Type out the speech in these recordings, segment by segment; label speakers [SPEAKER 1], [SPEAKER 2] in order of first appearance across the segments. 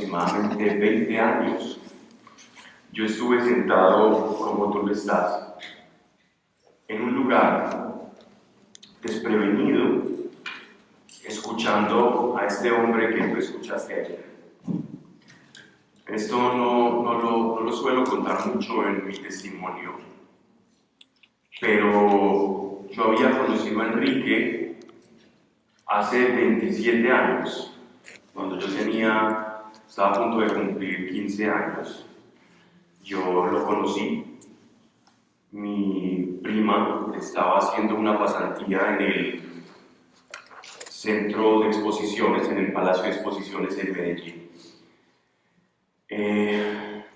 [SPEAKER 1] aproximadamente 20 años, yo estuve sentado como tú lo estás, en un lugar desprevenido, escuchando a este hombre que tú escuchaste ayer. Esto no lo suelo contar mucho en mi testimonio, pero yo había conocido a Enrique hace 27 años, cuando yo estaba a punto de cumplir 15 años. Yo lo conocí. Mi prima estaba haciendo una pasantía en el centro de exposiciones, en el Palacio de Exposiciones en Medellín.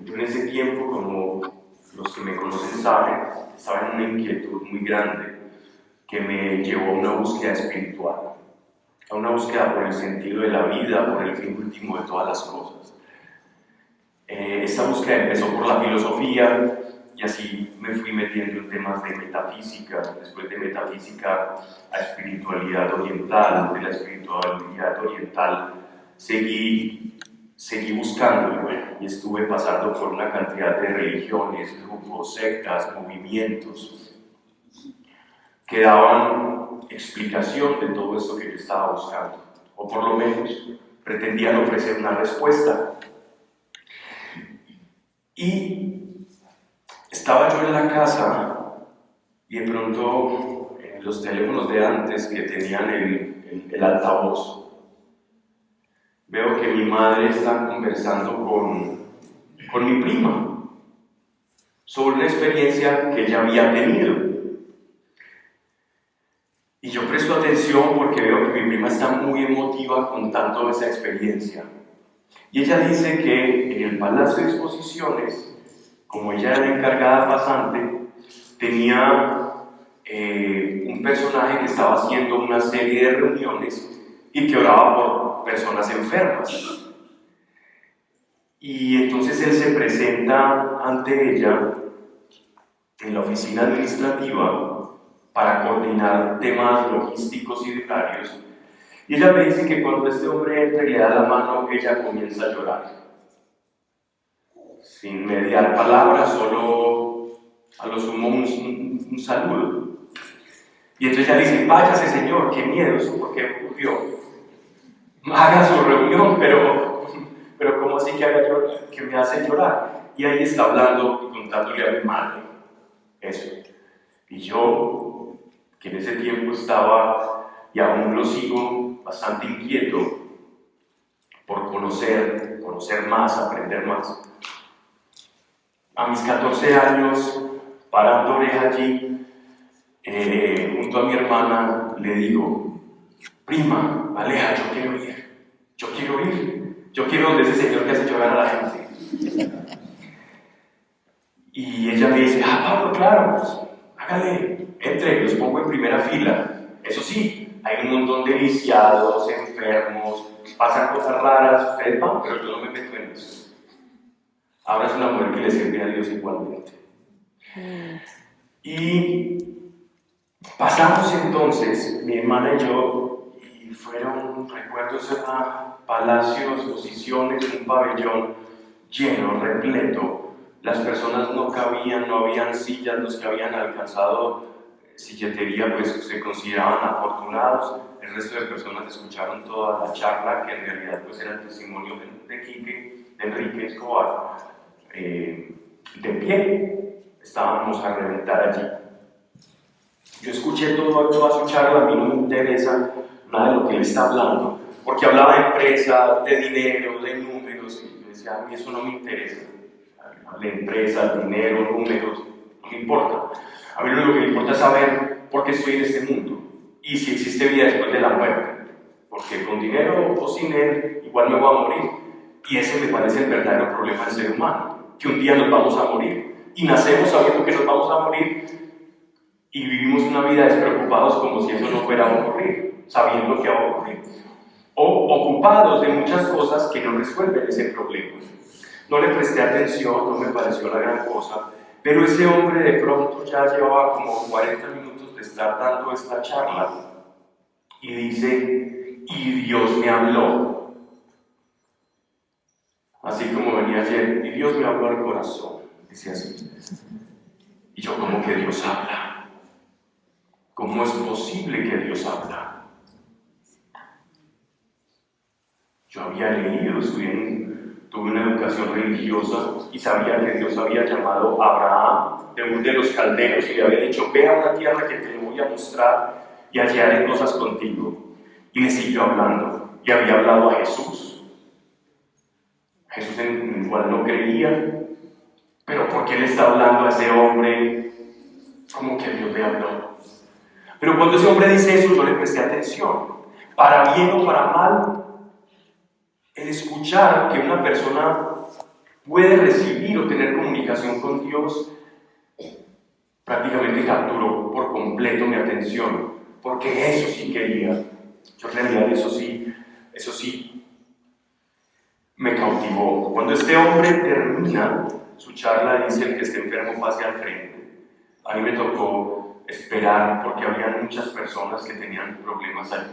[SPEAKER 1] Yo en ese tiempo, como los que me conocen saben, estaba en una inquietud muy grande que me llevó a una búsqueda espiritual, a una búsqueda por el sentido de la vida, por el fin último de todas las cosas. Esta búsqueda empezó por la filosofía y así me fui metiendo en temas de metafísica, después de metafísica a espiritualidad oriental, de la espiritualidad oriental seguí buscando y estuve pasando por una cantidad de religiones, grupos, sectas, movimientos que daban explicación de todo esto que yo estaba buscando, o por lo menos pretendían ofrecer una respuesta. Y estaba yo en la casa y de pronto los teléfonos de antes que tenían el altavoz, veo que mi madre está conversando con mi prima sobre una experiencia que ella había tenido. Y yo presto atención porque veo que mi prima está muy emotiva contando esa experiencia. Y ella dice que en el Palacio de Exposiciones, como ella era encargada pasante, tenía un personaje que estaba haciendo una serie de reuniones y que oraba por personas enfermas. Y entonces él se presenta ante ella en la oficina administrativa para coordinar temas logísticos y diarios. Y ella me dice que cuando este hombre entra y le da la mano, ella comienza a llorar. Sin mediar palabras, solo a lo sumo un saludo. Y entonces ella dice: váyase señor, qué miedo, ¿eso por qué ocurrió? Haga su reunión, pero ¿cómo así que me hace llorar? Y ahí está hablando y contándole a mi madre eso. Y yo, que en ese tiempo estaba, y aún lo sigo, bastante inquieto por conocer más, aprender más. A mis 14 años, parando oreja allí, junto a mi hermana, le digo: prima, Aleja, yo quiero donde ese señor que hace llorar a la gente. Y ella me dice: Pablo, claro, pues, hágale, entre, los pongo en primera fila. Eso sí, hay un montón de lisiados, enfermos, pasan cosas raras, ustedes van, pero yo no me meto en eso. Ahora es una mujer que le sirve a Dios igualmente. Y pasamos entonces, mi hermana y yo, y fueron, recuerdo, ese palacio de exposiciones, un pabellón lleno, repleto. Las personas no cabían, no habían sillas, los que habían alcanzado silletería pues se consideraban afortunados. El resto de personas escucharon toda la charla, que en realidad pues era el testimonio de Enrique Escobar. De pie, estábamos a reventar allí. Yo escuché toda su charla, a mí no me interesa nada de lo que él está hablando, porque hablaba de empresas, de dinero, de números, y yo decía: a mí eso no me interesa. De empresas, dinero, números, no me importa. A mí lo único que me importa es saber por qué estoy en este mundo y si existe vida después de la muerte, porque con dinero o sin él igual me voy a morir. Y ese me parece el verdadero problema del ser humano, que un día nos vamos a morir y nacemos sabiendo que nos vamos a morir y vivimos una vida despreocupados como si eso no fuera a ocurrir, sabiendo que va a ocurrir, o ocupados de muchas cosas que no resuelven ese problema. No le presté atención, no me pareció la gran cosa, pero ese hombre de pronto ya llevaba como 40 minutos de estar dando esta charla y dice: y Dios me habló. así como venía ayer, y Dios me habló al corazón, dice así. Y yo, ¿cómo que Dios habla? ¿Cómo es posible que Dios habla? Yo había leído, tuve una educación religiosa y sabía que Dios había llamado a Abraham de Ur de los Caldeos y le había dicho, ve a una tierra que te voy a mostrar y allí haré cosas contigo. Y le siguió hablando, y había hablado a Jesús. Jesús en el cual no creía, pero ¿por qué le está hablando a ese hombre? Como que Dios le habló. Pero cuando ese hombre dice eso, yo le presté atención. Para bien o para mal, el escuchar que una persona puede recibir o tener comunicación con Dios, prácticamente capturó por completo mi atención, porque eso sí quería. Yo en realidad eso sí me cautivó. Cuando este hombre termina su charla, dice: el que esté enfermo pase al frente. A mí me tocó esperar porque había muchas personas que tenían problemas allí.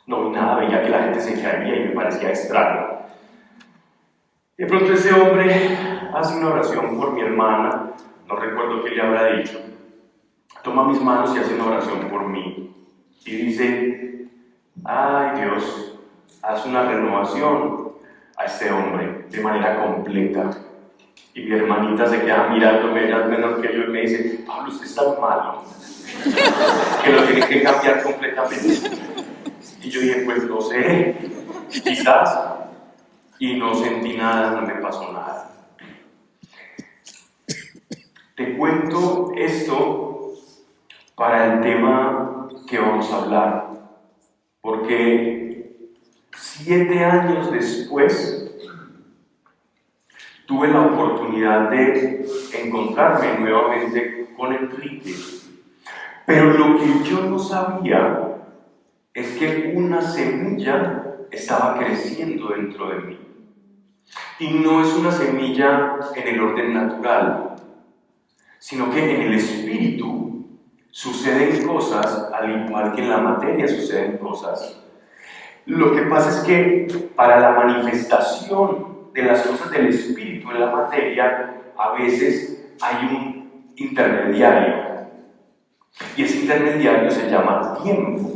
[SPEAKER 1] No vi nada, veía que la gente se caía y me parecía extraño. De pronto ese hombre hace una oración por mi hermana, no recuerdo qué le habrá dicho. Toma mis manos y hace una oración por mí. Y dice: ay Dios, haz una renovación a este hombre de manera completa. Y mi hermanita se queda mirándome, ella es menor que yo, y me dice: Pablo, usted es tan malo que lo tiene que cambiar completamente. Y yo dije: pues no sé, quizás. Y no sentí nada, no me pasó nada. Te cuento esto para el tema que vamos a hablar, porque 7 años después tuve la oportunidad de encontrarme nuevamente con Enrique. Pero lo que yo no sabía es que una semilla estaba creciendo dentro de mí. Y no es una semilla en el orden natural, sino que en el espíritu suceden cosas, al igual que en la materia suceden cosas. Lo que pasa es que para la manifestación de las cosas del espíritu en la materia, a veces hay un intermediario. Y ese intermediario se llama tiempo.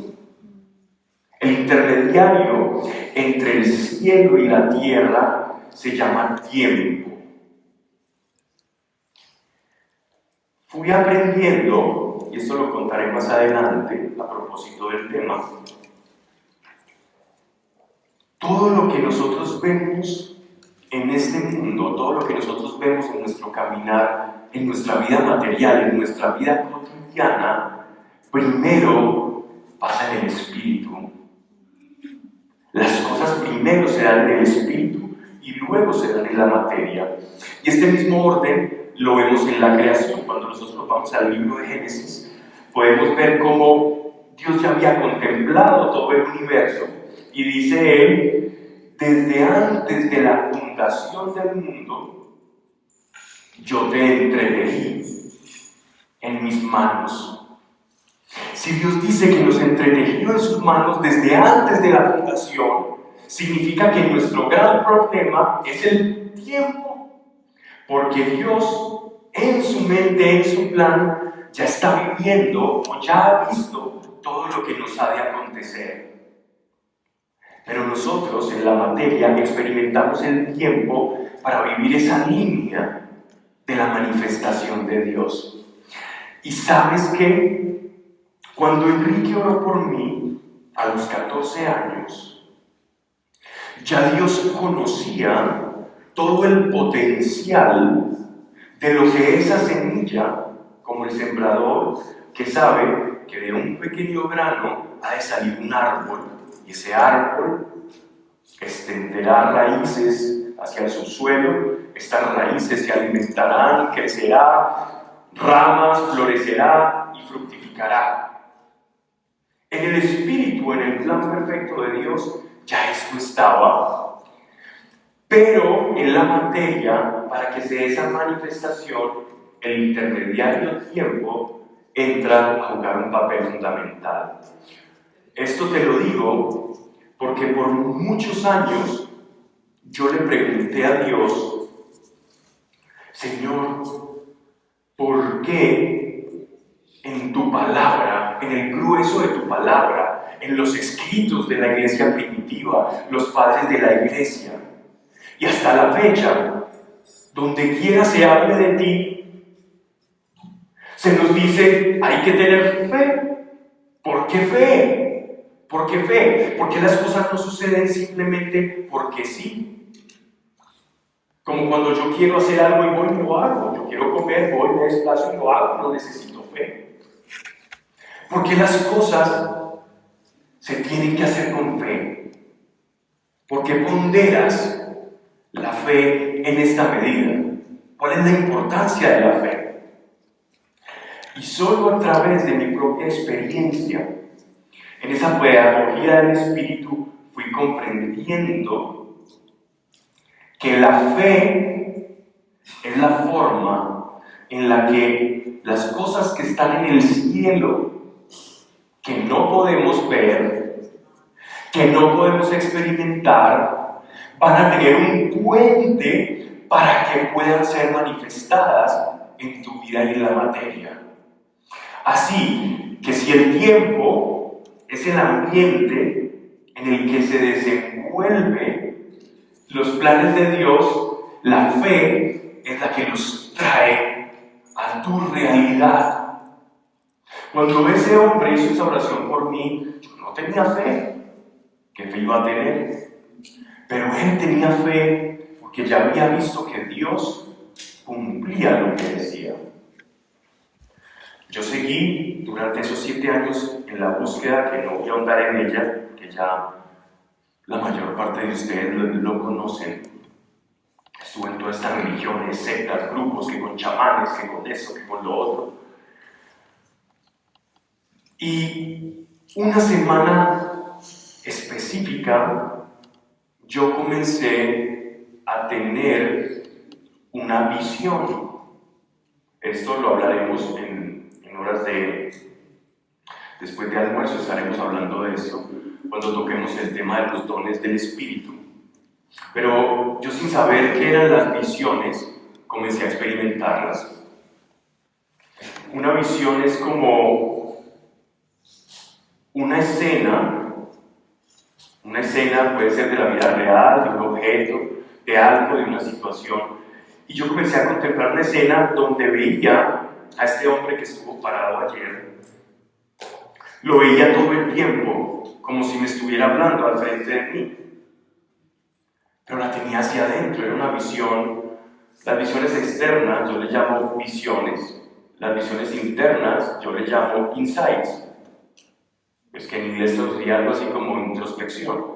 [SPEAKER 1] El intermediario entre el cielo y la tierra se llama tiempo. Fui aprendiendo, y esto lo contaré más adelante a propósito del tema, todo lo que nosotros vemos en este mundo, todo lo que nosotros vemos en nuestro caminar, en nuestra vida material, en nuestra vida cotidiana, primero pasa en el espíritu. Las cosas primero se dan en el espíritu y luego se dan en la materia. Y este mismo orden lo vemos en la creación. Cuando nosotros vamos al libro de Génesis, podemos ver cómo Dios ya había contemplado todo el universo. Y dice él: desde antes de la fundación del mundo, yo te entretejí en mis manos. Si Dios dice que nos entretejió en sus manos desde antes de la fundación, significa que nuestro gran problema es el tiempo, porque Dios en su mente, en su plan, ya está viviendo o ya ha visto todo lo que nos ha de acontecer. Pero nosotros en la materia experimentamos el tiempo para vivir esa línea de la manifestación de Dios. Y sabes que cuando Enrique oró por mí a los 14 años, ya Dios conocía todo el potencial de lo que esa semilla, como el sembrador que sabe que de un pequeño grano ha de salir un árbol, y ese árbol extenderá raíces hacia el subsuelo, estas raíces se alimentarán, crecerá, ramas, florecerá y fructificará. En el espíritu, en el plan perfecto de Dios, ya esto estaba. Pero en la materia, para que se dé esa manifestación, el intermediario tiempo entra a jugar un papel fundamental. Esto te lo digo porque por muchos años yo le pregunté a Dios, Señor, ¿por qué en tu palabra, en el grueso de tu palabra, en los escritos de la iglesia primitiva, los padres de la iglesia, y hasta la fecha, donde quiera se hable de ti, se nos dice, hay que tener fe? ¿Por qué fe? ¿Por qué fe? Porque las cosas no suceden simplemente porque sí. Como cuando yo quiero hacer algo y voy y lo hago. Yo quiero comer, voy, me desplazo y lo hago. No necesito fe. Porque las cosas se tienen que hacer con fe. Porque ponderas la fe en esta medida. ¿Cuál es la importancia de la fe? Y solo a través de mi propia experiencia, en esa pedagogía del Espíritu, fui comprendiendo que la fe es la forma en la que las cosas que están en el cielo, que no podemos ver, que no podemos experimentar, van a tener un puente para que puedan ser manifestadas en tu vida y en la materia. Así que si el tiempo es el ambiente en el que se desenvuelve los planes de Dios, la fe es la que los trae a tu realidad. Cuando ese hombre hizo esa oración por mí, yo no tenía fe. ¿Qué fe iba a tener? Pero él tenía fe porque ya había visto que Dios cumplía lo que decía. Yo seguí durante esos 7 años en la búsqueda, que no voy a ahondar en ella, que ya la mayor parte de ustedes lo conocen. Estuve en todas estas religiones, sectas, grupos, que con chamanes, que con eso, que con lo otro. Y una semana específica, yo comencé a tener una visión. Esto lo hablaremos en horas después de almuerzo, estaremos hablando de eso cuando toquemos el tema de los dones del Espíritu. Pero yo, sin saber qué eran las visiones, comencé a experimentarlas. Una visión es como una escena puede ser de la vida real, de un objeto, de algo, de una situación. Y yo comencé a contemplar una escena donde veía a este hombre que estuvo parado ayer. Lo veía todo el tiempo, como si me estuviera hablando al frente de mí. Pero la tenía hacia adentro, era una visión. Las visiones externas yo le llamo visiones, las visiones internas yo le llamo insights. Es que en inglés sería algo así como introspección.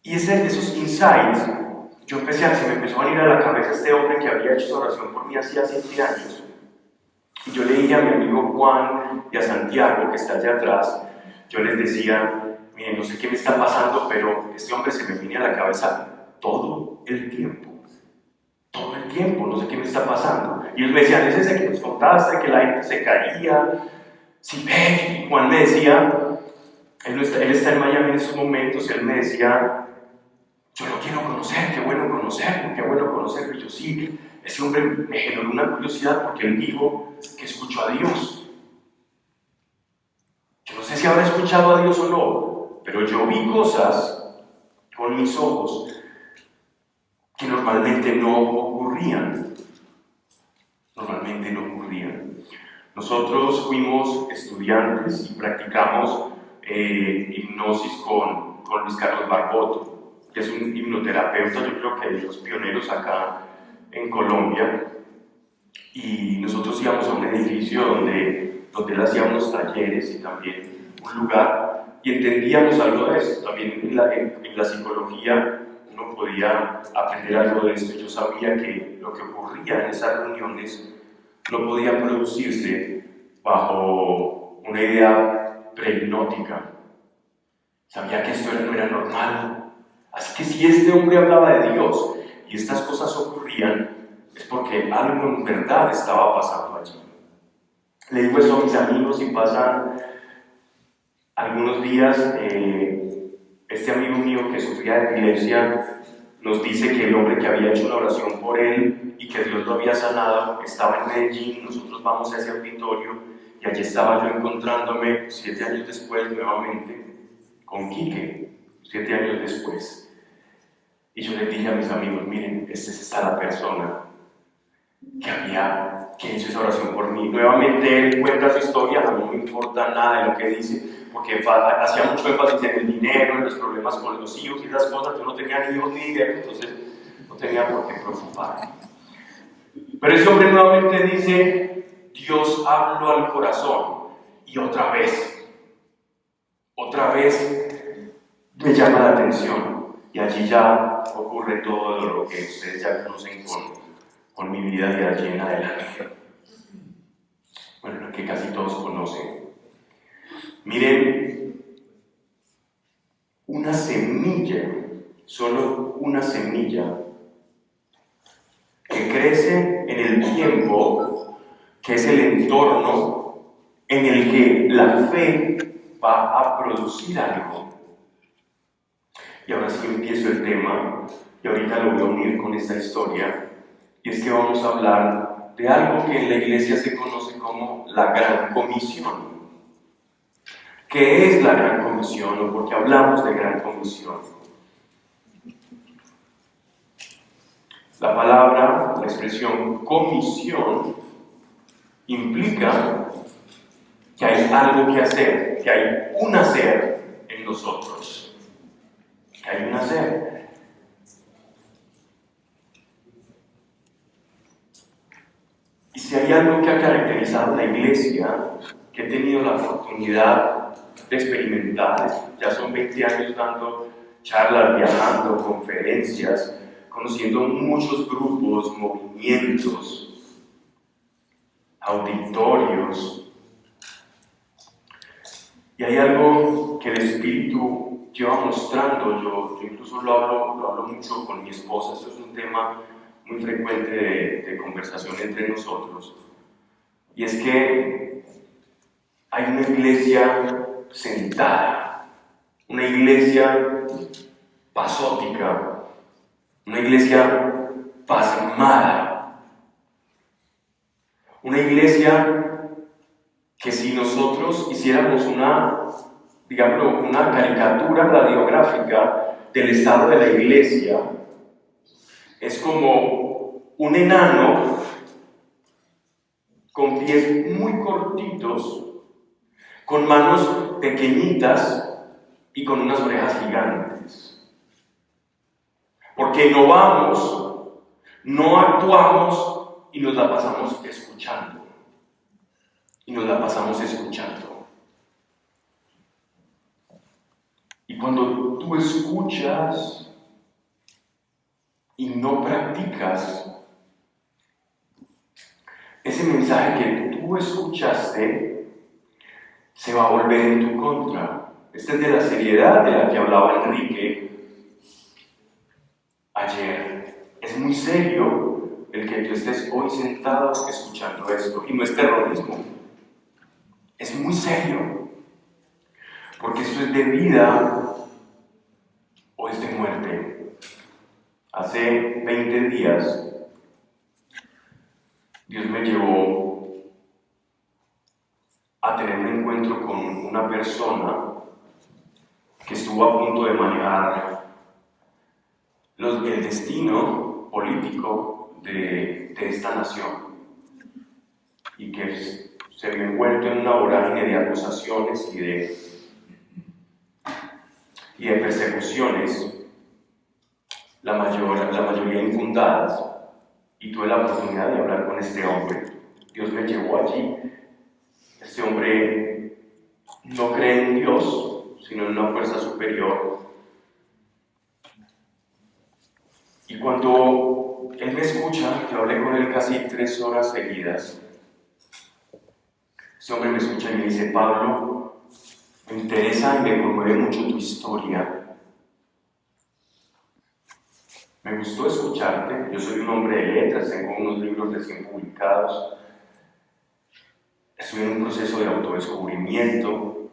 [SPEAKER 1] Y esos insights, se me empezó a venir a la cabeza este hombre que había hecho esa oración por mí hacía 7 años. Y yo le dije a mi amigo Juan y a Santiago, que está allá atrás, yo les decía, miren, no sé qué me está pasando, pero este hombre se me viene a la cabeza todo el tiempo. Todo el tiempo, no sé qué me está pasando. Y ellos me decían, es ese que nos contaste, que la gente se caía. Sí, ve. Y Juan me decía, él está en Miami en esos momentos, y él me decía, yo lo quiero conocer, qué bueno conocerlo. Y yo, sí, ese hombre me generó una curiosidad porque él dijo que escuchó a Dios. Yo no sé si habrá escuchado a Dios o no, pero yo vi cosas con mis ojos que normalmente no ocurrían. Nosotros fuimos estudiantes y practicamos hipnosis con Luis Carlos Barboto, que es un hipnoterapeuta, yo creo que de los pioneros acá en Colombia. Y nosotros íbamos a un edificio donde él hacía unos talleres y también un lugar, y entendíamos algo de eso. También en la psicología uno podía aprender algo de esto. Yo sabía que lo que ocurría en esas reuniones no podía producirse bajo una idea prehipnótica. Sabía que esto no era normal. Así que si este hombre hablaba de Dios y estas cosas ocurrían, es porque algo en verdad estaba pasando allí. Le digo eso a mis amigos y pasan algunos días este amigo mío que sufría de epilepsia nos dice que el hombre que había hecho una oración por él y que Dios lo había sanado estaba en Medellín. Nosotros vamos a ese auditorio y allí estaba yo encontrándome 7 años después nuevamente con Quique, 7 años después. Y yo les dije a mis amigos, miren, esta es la persona que hizo esa oración por mí. Nuevamente él cuenta su historia, a mí no me importa nada de lo que dice, porque hacía mucho énfasis en el dinero, en los problemas con los hijos y esas cosas. Yo no tenía ni hijos ni dinero, entonces no tenía por qué preocuparme. Pero ese hombre nuevamente dice, Dios habló al corazón, y otra vez me llama la atención, y allí ya ocurre todo lo que ustedes ya conocen con mi vida de allí en adelante. Bueno, lo que casi todos conocen. Miren, una semilla, solo una semilla, que crece en el tiempo, que es el entorno en el que la fe va a producir algo. Y ahora sí empiezo el tema, y ahorita lo voy a unir con esta historia, y es que vamos a hablar de algo que en la iglesia se conoce como la Gran Comisión. ¿Qué es la Gran Comisión o por qué hablamos de Gran Comisión? La palabra, la expresión comisión, implica que hay algo que hacer, que hay un hacer en nosotros. Que hay un hacer. Y si hay algo que ha caracterizado la iglesia, que he tenido la oportunidad de experimentar, ya son 20 años dando charlas, viajando, conferencias, conociendo muchos grupos, movimientos, auditorios. Y hay algo que el Espíritu lleva mostrando, yo incluso lo hablo mucho con mi esposa, esto es un tema muy frecuente de conversación entre nosotros, y es que hay una iglesia sentada, una iglesia pasótica, una iglesia pasmada, una iglesia que si nosotros hiciéramos una caricatura radiográfica del estado de la iglesia, es como un enano con pies muy cortitos, con manos pequeñitas y con unas orejas gigantes. Porque no vamos, no actuamos y nos la pasamos escuchando. Y nos la pasamos escuchando. Y cuando tú escuchas y no practicas, ese mensaje que tú escuchaste se va a volver en tu contra. Esta es de la seriedad de la que hablaba Enrique ayer. Es muy serio el que tú estés hoy sentado escuchando esto. Y no es terrorismo. Es muy serio. Porque esto es de vida o es de muerte. Hace 20 días Dios me llevó a tener un encuentro con una persona que estuvo a punto de manejar el destino político de esta nación y que se vio envuelto en una vorágine de acusaciones y de persecuciones, la mayoría infundadas, y tuve la oportunidad de hablar con este hombre. Dios me llevó allí. Este hombre no cree en Dios, sino en una fuerza superior. Y cuando él me escucha, yo hablé con él casi 3 horas seguidas, ese hombre me escucha y me dice: Pablo, me interesa y me conmueve mucho tu historia. Me gustó escucharte. Yo soy un hombre de letras, tengo unos libros recién publicados. Estoy en un proceso de autodescubrimiento.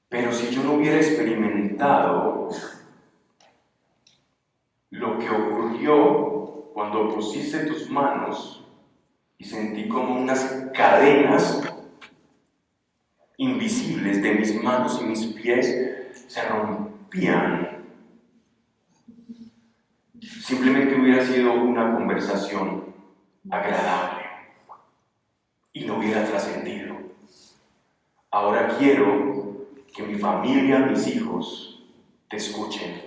[SPEAKER 1] Pero si yo hubiera experimentado lo que ocurrió cuando pusiste tus manos y sentí como unas cadenas invisibles de mis manos y mis pies se rompían. Simplemente hubiera sido una conversación agradable y no hubiera trascendido. Ahora quiero que mi familia, mis hijos, te escuchen.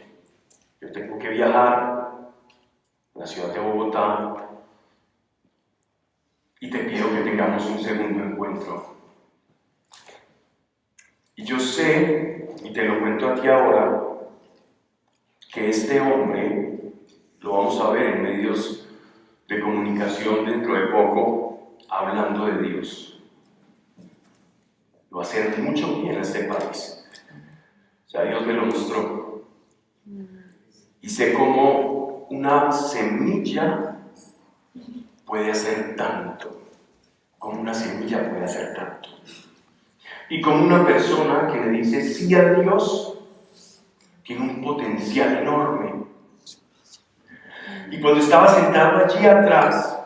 [SPEAKER 1] Yo tengo que viajar a la ciudad de Bogotá y te pido que tengamos un segundo encuentro. Y yo sé, y te lo cuento a ti ahora, que este hombre, lo vamos a ver en medios de comunicación dentro de poco, hablando de Dios. Lo va a hacer mucho bien a este país. O sea, Dios me lo mostró. Y sé cómo una semilla puede hacer tanto. Como una semilla puede hacer tanto. Y como una persona que le dice sí a Dios, tiene un potencial enorme. Y cuando estaba sentado allí atrás,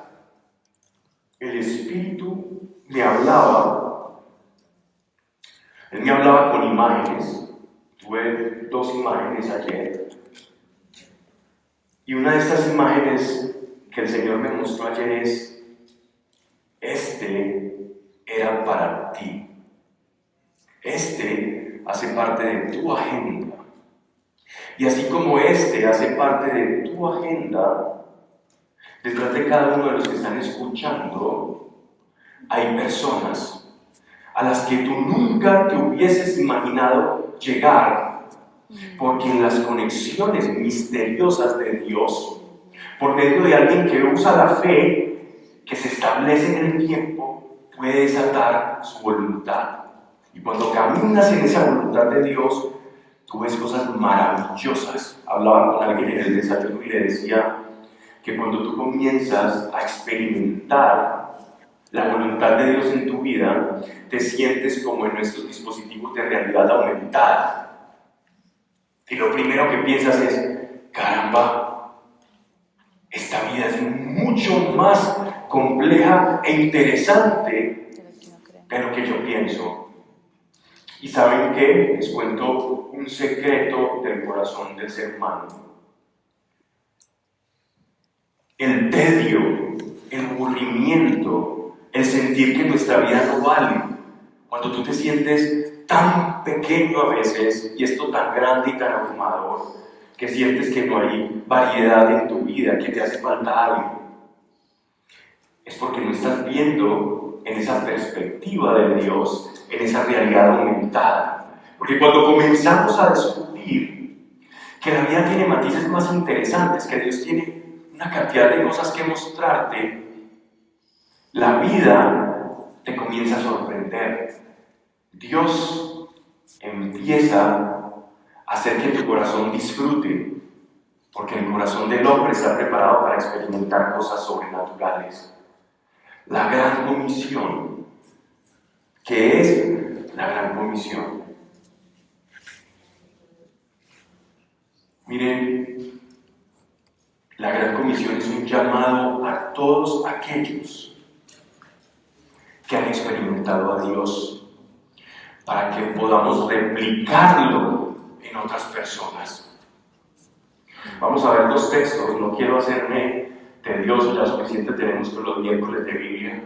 [SPEAKER 1] el Espíritu me hablaba. Él me hablaba con imágenes. Tuve 2 imágenes ayer. Y una de estas imágenes que el Señor me mostró ayer es: este era para ti. Este hace parte de tu agenda. Y así como este hace parte de tu agenda, detrás de cada uno de los que están escuchando, hay personas a las que tú nunca te hubieses imaginado llegar, porque en las conexiones misteriosas de Dios, por medio de alguien que usa la fe, que se establece en el tiempo, puede desatar su voluntad. Y cuando caminas en esa voluntad de Dios, tú ves cosas maravillosas. Hablaba con alguien en el desayuno y le decía que cuando tú comienzas a experimentar la voluntad de Dios en tu vida, te sientes como en nuestros dispositivos de realidad aumentada. Y lo primero que piensas es: caramba, esta vida es mucho más compleja e interesante de lo que yo pienso. ¿Y saben qué? Les cuento un secreto del corazón del ser humano. El tedio, el aburrimiento, el sentir que nuestra vida no vale. Cuando tú te sientes tan pequeño a veces, y esto tan grande y tan abrumador, que sientes que no hay variedad en tu vida, que te hace falta algo, es porque no estás viendo en esa perspectiva de Dios, en esa realidad aumentada. Porque cuando comenzamos a descubrir que la vida tiene matices más interesantes, que Dios tiene una cantidad de cosas que mostrarte, la vida te comienza a sorprender. Dios empieza a hacer que tu corazón disfrute, porque el corazón del hombre está preparado para experimentar cosas sobrenaturales. La gran comisión. ¿Qué es la gran comisión? Miren, la gran comisión es un llamado a todos aquellos que han experimentado a Dios para que podamos replicarlo en otras personas. Vamos a ver 2 textos, no quiero hacerme tedioso, ya suficiente tenemos con los miércoles de Biblia,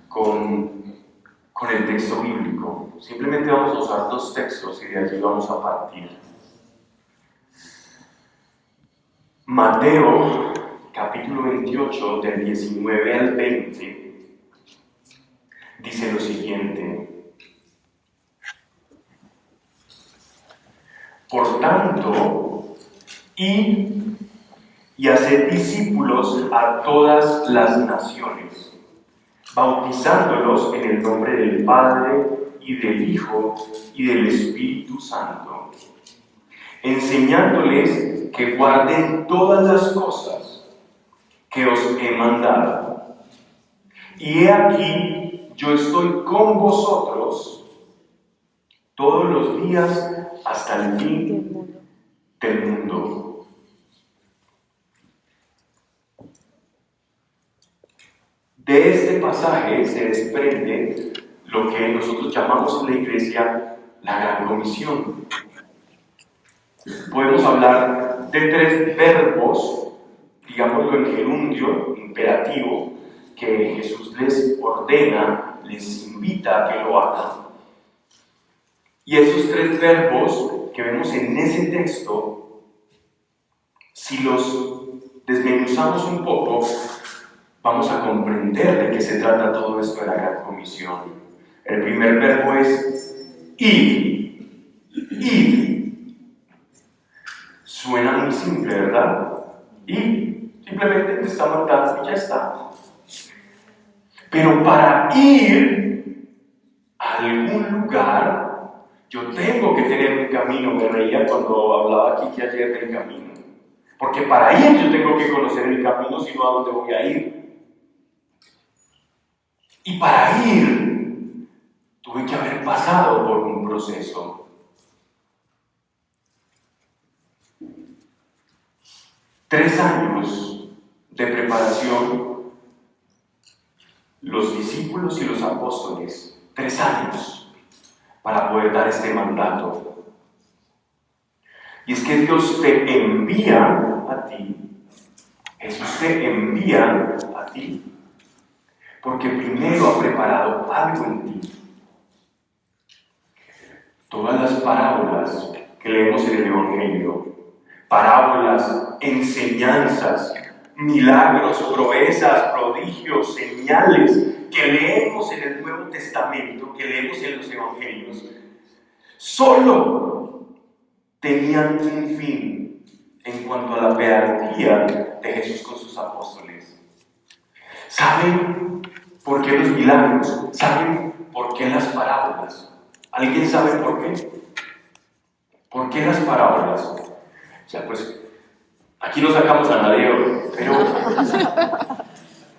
[SPEAKER 1] con el texto bíblico. Simplemente vamos a usar 2 textos y de allí vamos a partir. Mateo, capítulo 28, del 19 al 20, dice lo siguiente: por tanto, id y haced discípulos a todas las naciones, bautizándolos en el nombre del Padre y del Hijo y del Espíritu Santo, enseñándoles que guarden todas las cosas que os he mandado. Y he aquí, yo estoy con vosotros todos los días hasta el fin del mundo. De este pasaje se desprende lo que nosotros llamamos en la iglesia la Gran Comisión. Podemos hablar de 3 verbos, digámoslo en gerundio, imperativo, que Jesús les ordena, les invita a que lo hagan. Y esos 3 verbos que vemos en ese texto, si los desmenuzamos un poco, vamos a comprender de qué se trata todo esto de la Gran Comisión. El primer verbo es id. Id. Suena muy simple, ¿verdad? Y simplemente te está mandando y ya está. Pero para ir a algún lugar, yo tengo que tener un camino. Me reía cuando hablaba aquí que ayer del camino. Porque para ir yo tengo que conocer el camino, sino a dónde voy a ir. Y para ir, tuve que haber pasado por un proceso. 3 años de preparación, los discípulos y los apóstoles, 3 años para poder dar este mandato. Y es que Dios te envía a ti, Jesús te envía a ti, porque primero ha preparado algo en ti. Todas las parábolas que leemos en el Evangelio, parábolas, enseñanzas, milagros, proezas, prodigios, señales que leemos en el Nuevo Testamento, que leemos en los Evangelios, solo tenían un fin en cuanto a la pedagogía de Jesús con sus apóstoles. ¿Saben por qué los milagros? ¿Saben por qué las parábolas? ¿Alguien sabe por qué? ¿Por qué las parábolas? O sea, pues, aquí no sacamos a nadie hoy, pero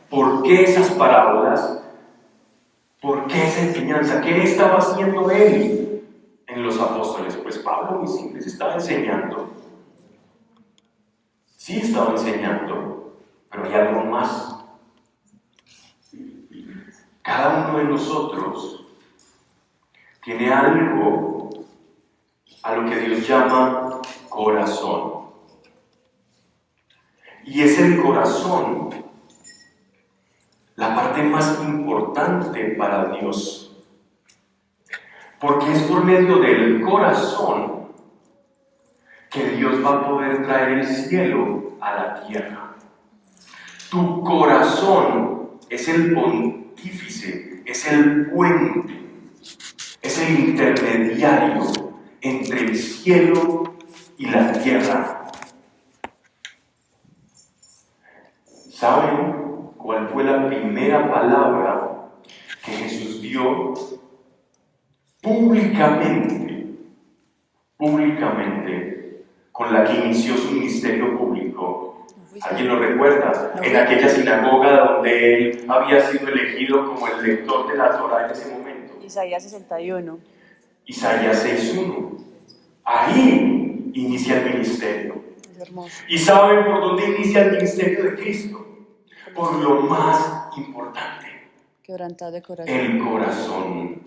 [SPEAKER 1] ¿por qué esas parábolas? ¿Por qué esa enseñanza? ¿Qué estaba haciendo él en los apóstoles? Pues Pablo muy simple, estaba enseñando. Sí estaba enseñando, pero hay algo más. Cada uno de nosotros tiene algo a lo que Dios llama corazón. Y es el corazón la parte más importante para Dios. Porque es por medio del corazón que Dios va a poder traer el cielo a la tierra. Tu corazón es el pontífice, es el puente, es el intermediario entre el cielo y la tierra. ¿Saben cuál fue la primera palabra que Jesús dio públicamente, con la que inició su ministerio público? ¿Alguien lo recuerda? En aquella sinagoga donde él había sido elegido como el lector de la Torá en ese momento.
[SPEAKER 2] Isaías 61.
[SPEAKER 1] Isaías 6:1. Ahí inicia el ministerio.
[SPEAKER 2] Es hermoso.
[SPEAKER 1] ¿Y saben por dónde inicia el ministerio de Cristo? Por lo más importante.
[SPEAKER 2] Quebrantado de corazón.
[SPEAKER 1] El corazón.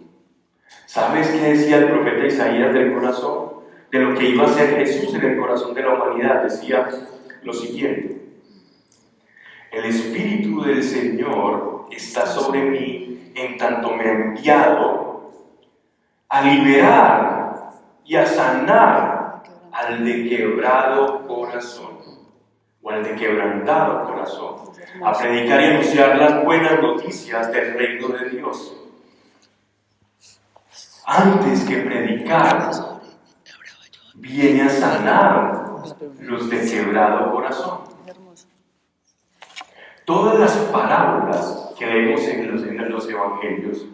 [SPEAKER 1] ¿Sabes qué decía el profeta Isaías del corazón? De lo que iba a ser Jesús en el corazón de la humanidad. Decía lo siguiente: el Espíritu del Señor está sobre mí, en tanto me ha enviado a liberar y a sanar al de quebrado corazón, o al de quebrantado corazón, a predicar y anunciar las buenas noticias del reino de Dios. Antes que predicar, viene a sanar los de quebrado corazón. Todas las parábolas que leemos en los evangelios,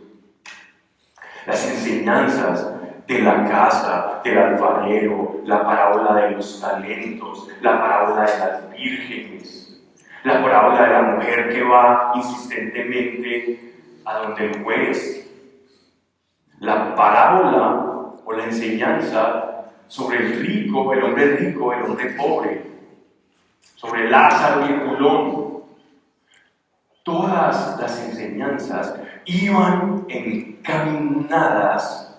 [SPEAKER 1] las enseñanzas de la casa, del alfarero, la parábola de los talentos, la parábola de las vírgenes, la parábola de la mujer que va insistentemente a donde el juez, la parábola o la enseñanza sobre el hombre rico, el hombre pobre, sobre Lázaro y el Colón. Todas las enseñanzas iban encaminadas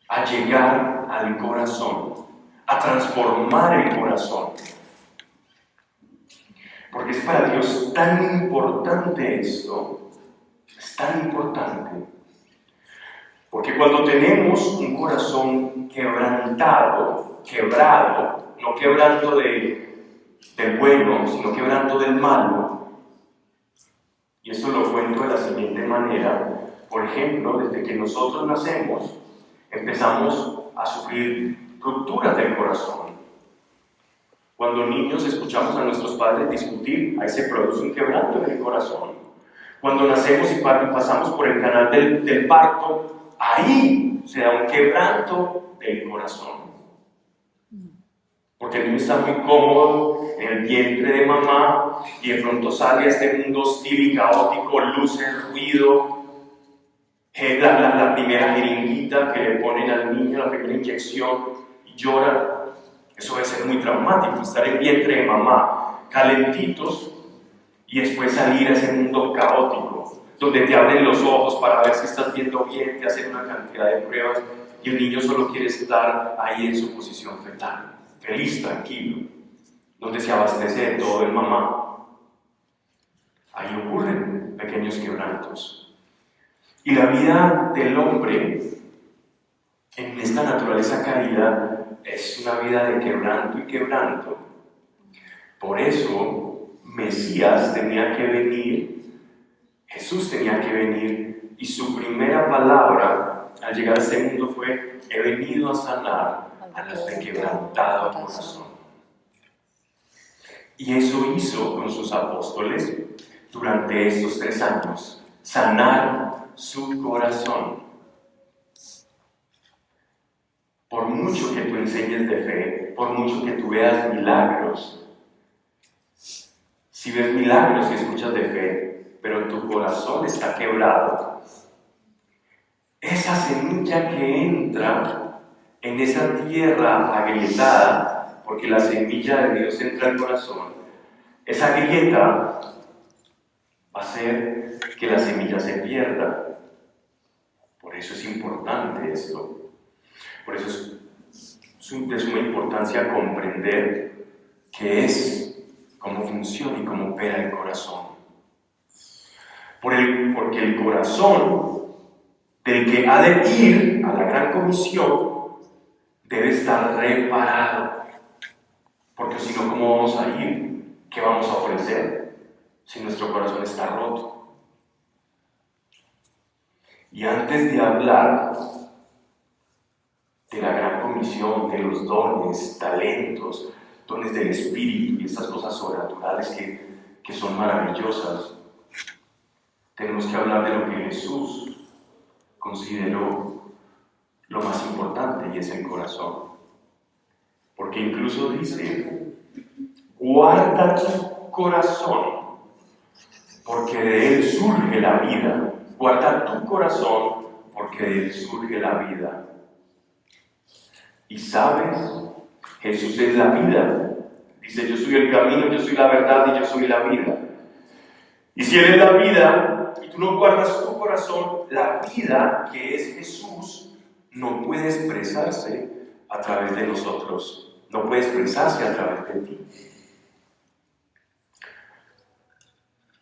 [SPEAKER 1] a llegar al corazón, a transformar el corazón. Porque es para Dios tan importante esto, es tan importante. Porque cuando tenemos un corazón quebrado, no quebrando del bueno, sino quebrando del malo, y esto lo cuento de la siguiente manera. Por ejemplo, desde que nosotros nacemos, empezamos a sufrir rupturas del corazón. Cuando niños escuchamos a nuestros padres discutir, ahí se produce un quebranto en el corazón. Cuando nacemos y pasamos por el canal del parto, ahí se da un quebranto del corazón. Porque el niño está muy cómodo en el vientre de mamá y de pronto sale a este mundo hostil y caótico, luces, ruido, la primera jeringuita que le ponen al niño, la primera inyección, y llora. Eso debe ser muy traumático, estar en el vientre de mamá, calentitos, y después salir a ese mundo caótico, donde te abren los ojos para ver si estás viendo bien, te hacen una cantidad de pruebas, y el niño solo quiere estar ahí en su posición fetal, feliz, tranquilo, donde se abastece de todo el mamá. Ahí ocurren pequeños quebrantos. Y la vida del hombre en esta naturaleza caída es una vida de quebranto y quebranto. Por eso Mesías tenía que venir, Jesús tenía que venir, y su primera palabra al llegar a este mundo fue: he venido a sanar a los de quebrantado corazón. Y eso hizo con sus apóstoles durante estos 3 años, sanar su corazón. Por mucho que tú enseñes de fe, por mucho que tú veas milagros, si ves milagros y escuchas de fe, pero tu corazón está quebrado, esa semilla que entra en esa tierra agrietada, porque la semilla de Dios entra al corazón, esa grieta va a hacer que la semilla se pierda. Por eso es importante esto. Por eso es de suma importancia comprender qué es, cómo funciona y cómo opera el corazón. Porque el corazón del que ha de ir a la gran comisión debe estar reparado. Porque si no, ¿cómo vamos a ir? ¿Qué vamos a ofrecer si nuestro corazón está roto? Y antes de hablar de la gran comisión, de los dones, talentos, dones del Espíritu y estas cosas sobrenaturales que son maravillosas, tenemos que hablar de lo que Jesús consideró lo más importante, y es el corazón. Porque incluso dice: guarda tu corazón, porque de él surge la vida. Guarda tu corazón, porque de él surge la vida. Y sabes, Jesús es la vida. Dice: yo soy el camino, yo soy la verdad y yo soy la vida. Y si Él es la vida y tú no guardas tu corazón, la vida que es Jesús no puede expresarse a través de nosotros, no puede expresarse a través de ti.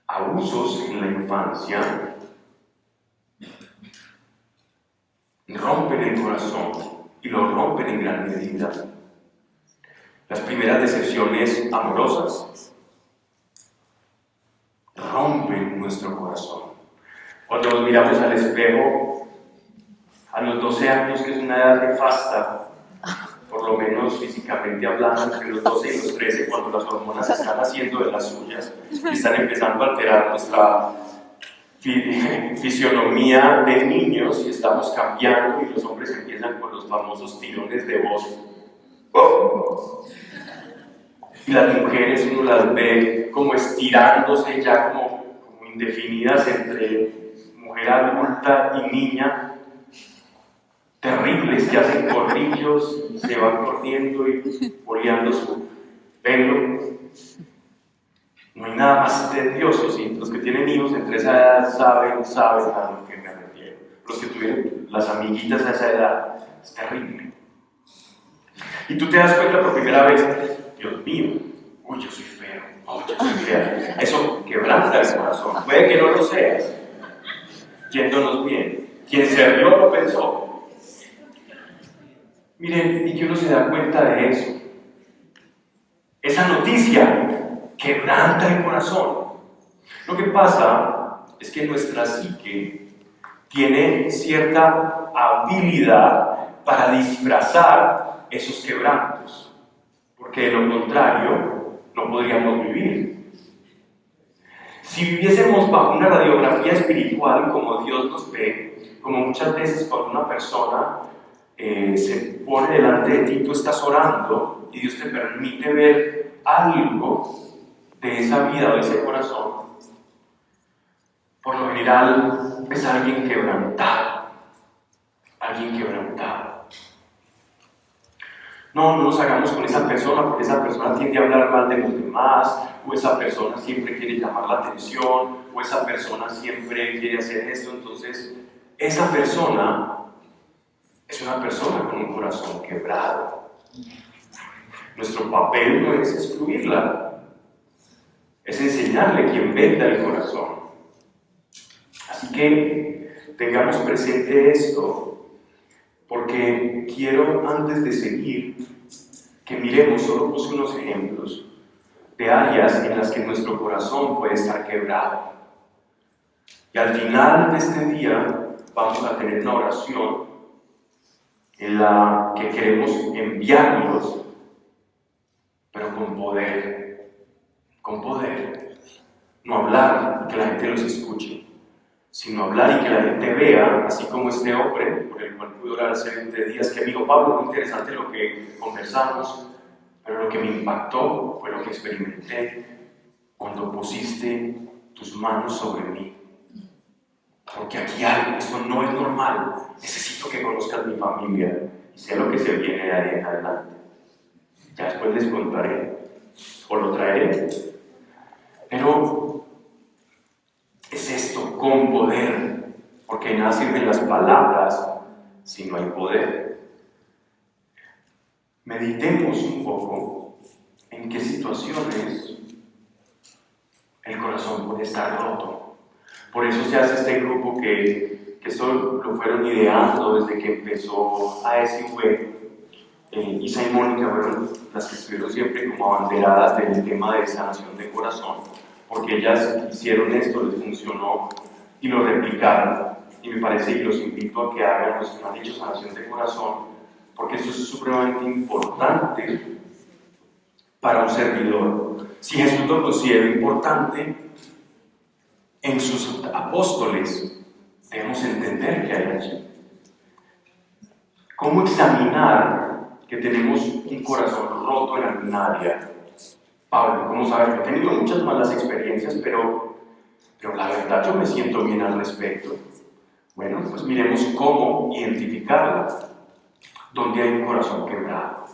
[SPEAKER 1] Abusos en la infancia rompen el corazón y lo rompen en gran medida. Las primeras decepciones amorosas rompen nuestro corazón. Cuando nos miramos al espejo a los 12 años, que es una edad nefasta, por lo menos físicamente hablando, entre los 12 y los 13, cuando las hormonas están haciendo de las suyas y están empezando a alterar nuestra fisionomía de niños, y estamos cambiando, y los hombres empiezan con los famosos tirones de voz. ¡Oh! Y las mujeres uno las ve como estirándose ya como indefinidas entre mujer adulta y niña. terribles que hacen corrillos y se van corriendo y boleando su pelo. No hay nada más tedioso, ¿sí? Los que tienen hijos entre esa edad saben a lo que me refiero. Los que tuvieron las amiguitas a esa edad, es terrible. Y tú te das cuenta por primera vez, Dios mío, uy, yo soy feo, uy, yo soy fea. Eso quebranta el corazón. Puede que no lo seas, yéndonos bien. Quien se rió lo pensó. Miren, y que uno se da cuenta de eso. Esa noticia quebranta el corazón. Lo que pasa es que nuestra psique tiene cierta habilidad para disfrazar esos quebrantos, porque de lo contrario no podríamos vivir. Si viviésemos bajo una radiografía espiritual como Dios nos ve, como muchas veces cuando una persona se pone delante de ti, tú estás orando y Dios te permite ver algo de esa vida o de ese corazón, por lo general es alguien quebrantado. No nos hagamos con esa persona porque esa persona tiende a hablar mal de los demás, o esa persona siempre quiere llamar la atención, o esa persona siempre quiere hacer esto. Entonces, esa persona es una persona con un corazón quebrado. Nuestro papel no es excluirla, es enseñarle quién venda el corazón. Así que tengamos presente esto, porque quiero, antes de seguir, que miremos, solo puse unos ejemplos de áreas en las que nuestro corazón puede estar quebrado. Y al final de este día vamos a tener una oración en la que queremos enviarlos, pero con poder. No hablar y que la gente los escuche, sino hablar y que la gente vea, así como este hombre, por el cual pude orar hace 20 días, que me dijo: Pablo, muy interesante lo que conversamos, pero lo que me impactó fue lo que experimenté cuando pusiste tus manos sobre mí. Porque aquí algo, esto no es normal, necesito que conozcas mi familia y sé lo que se viene de ahí en adelante. Ya después les contaré, o lo traeré. Pero es esto, con poder, porque nada sirven las palabras si no hay poder. Meditemos un poco en qué situaciones el corazón puede estar roto. Por eso se hace este grupo que esto lo fueron ideando desde que empezó ASV. Isa y Mónica fueron las que estuvieron siempre como abanderadas del tema de sanación de corazón, porque ellas hicieron esto, les funcionó y lo replicaron. Y me parece, y los invito a que hagan los que han dicho sanación de corazón, porque eso es supremamente importante para un servidor. Si Jesús lo considera importante en sus apóstoles, debemos entender que hay allí. ¿Cómo examinar que tenemos un corazón roto en algún área? Pablo, ¿cómo sabes? He tenido muchas malas experiencias, pero la verdad yo me siento bien al respecto. Bueno, pues miremos cómo identificarla, donde hay un corazón quebrado.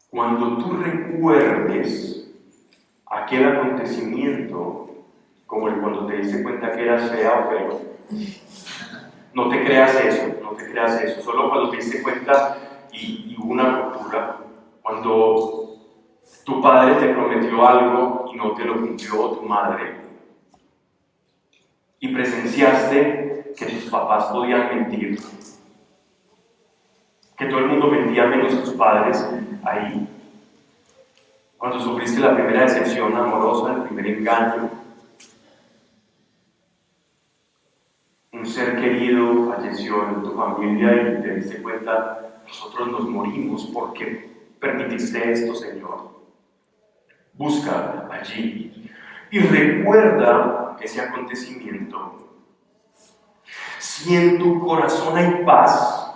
[SPEAKER 1] Cuando tú recuerdes aquel acontecimiento, como el cuando te diste cuenta que eras fea o feo, no te creas eso, solo cuando te diste cuenta y hubo una ruptura, cuando tu padre te prometió algo y no te lo cumplió, o tu madre, y presenciaste que tus papás podían mentir, que todo el mundo mentía menos tus padres, ahí, cuando sufriste la primera decepción amorosa, el primer engaño, un ser querido falleció en tu familia y te diste cuenta, nosotros nos morimos porque permitiste esto, Señor. Busca allí y recuerda ese acontecimiento. Si en tu corazón hay paz,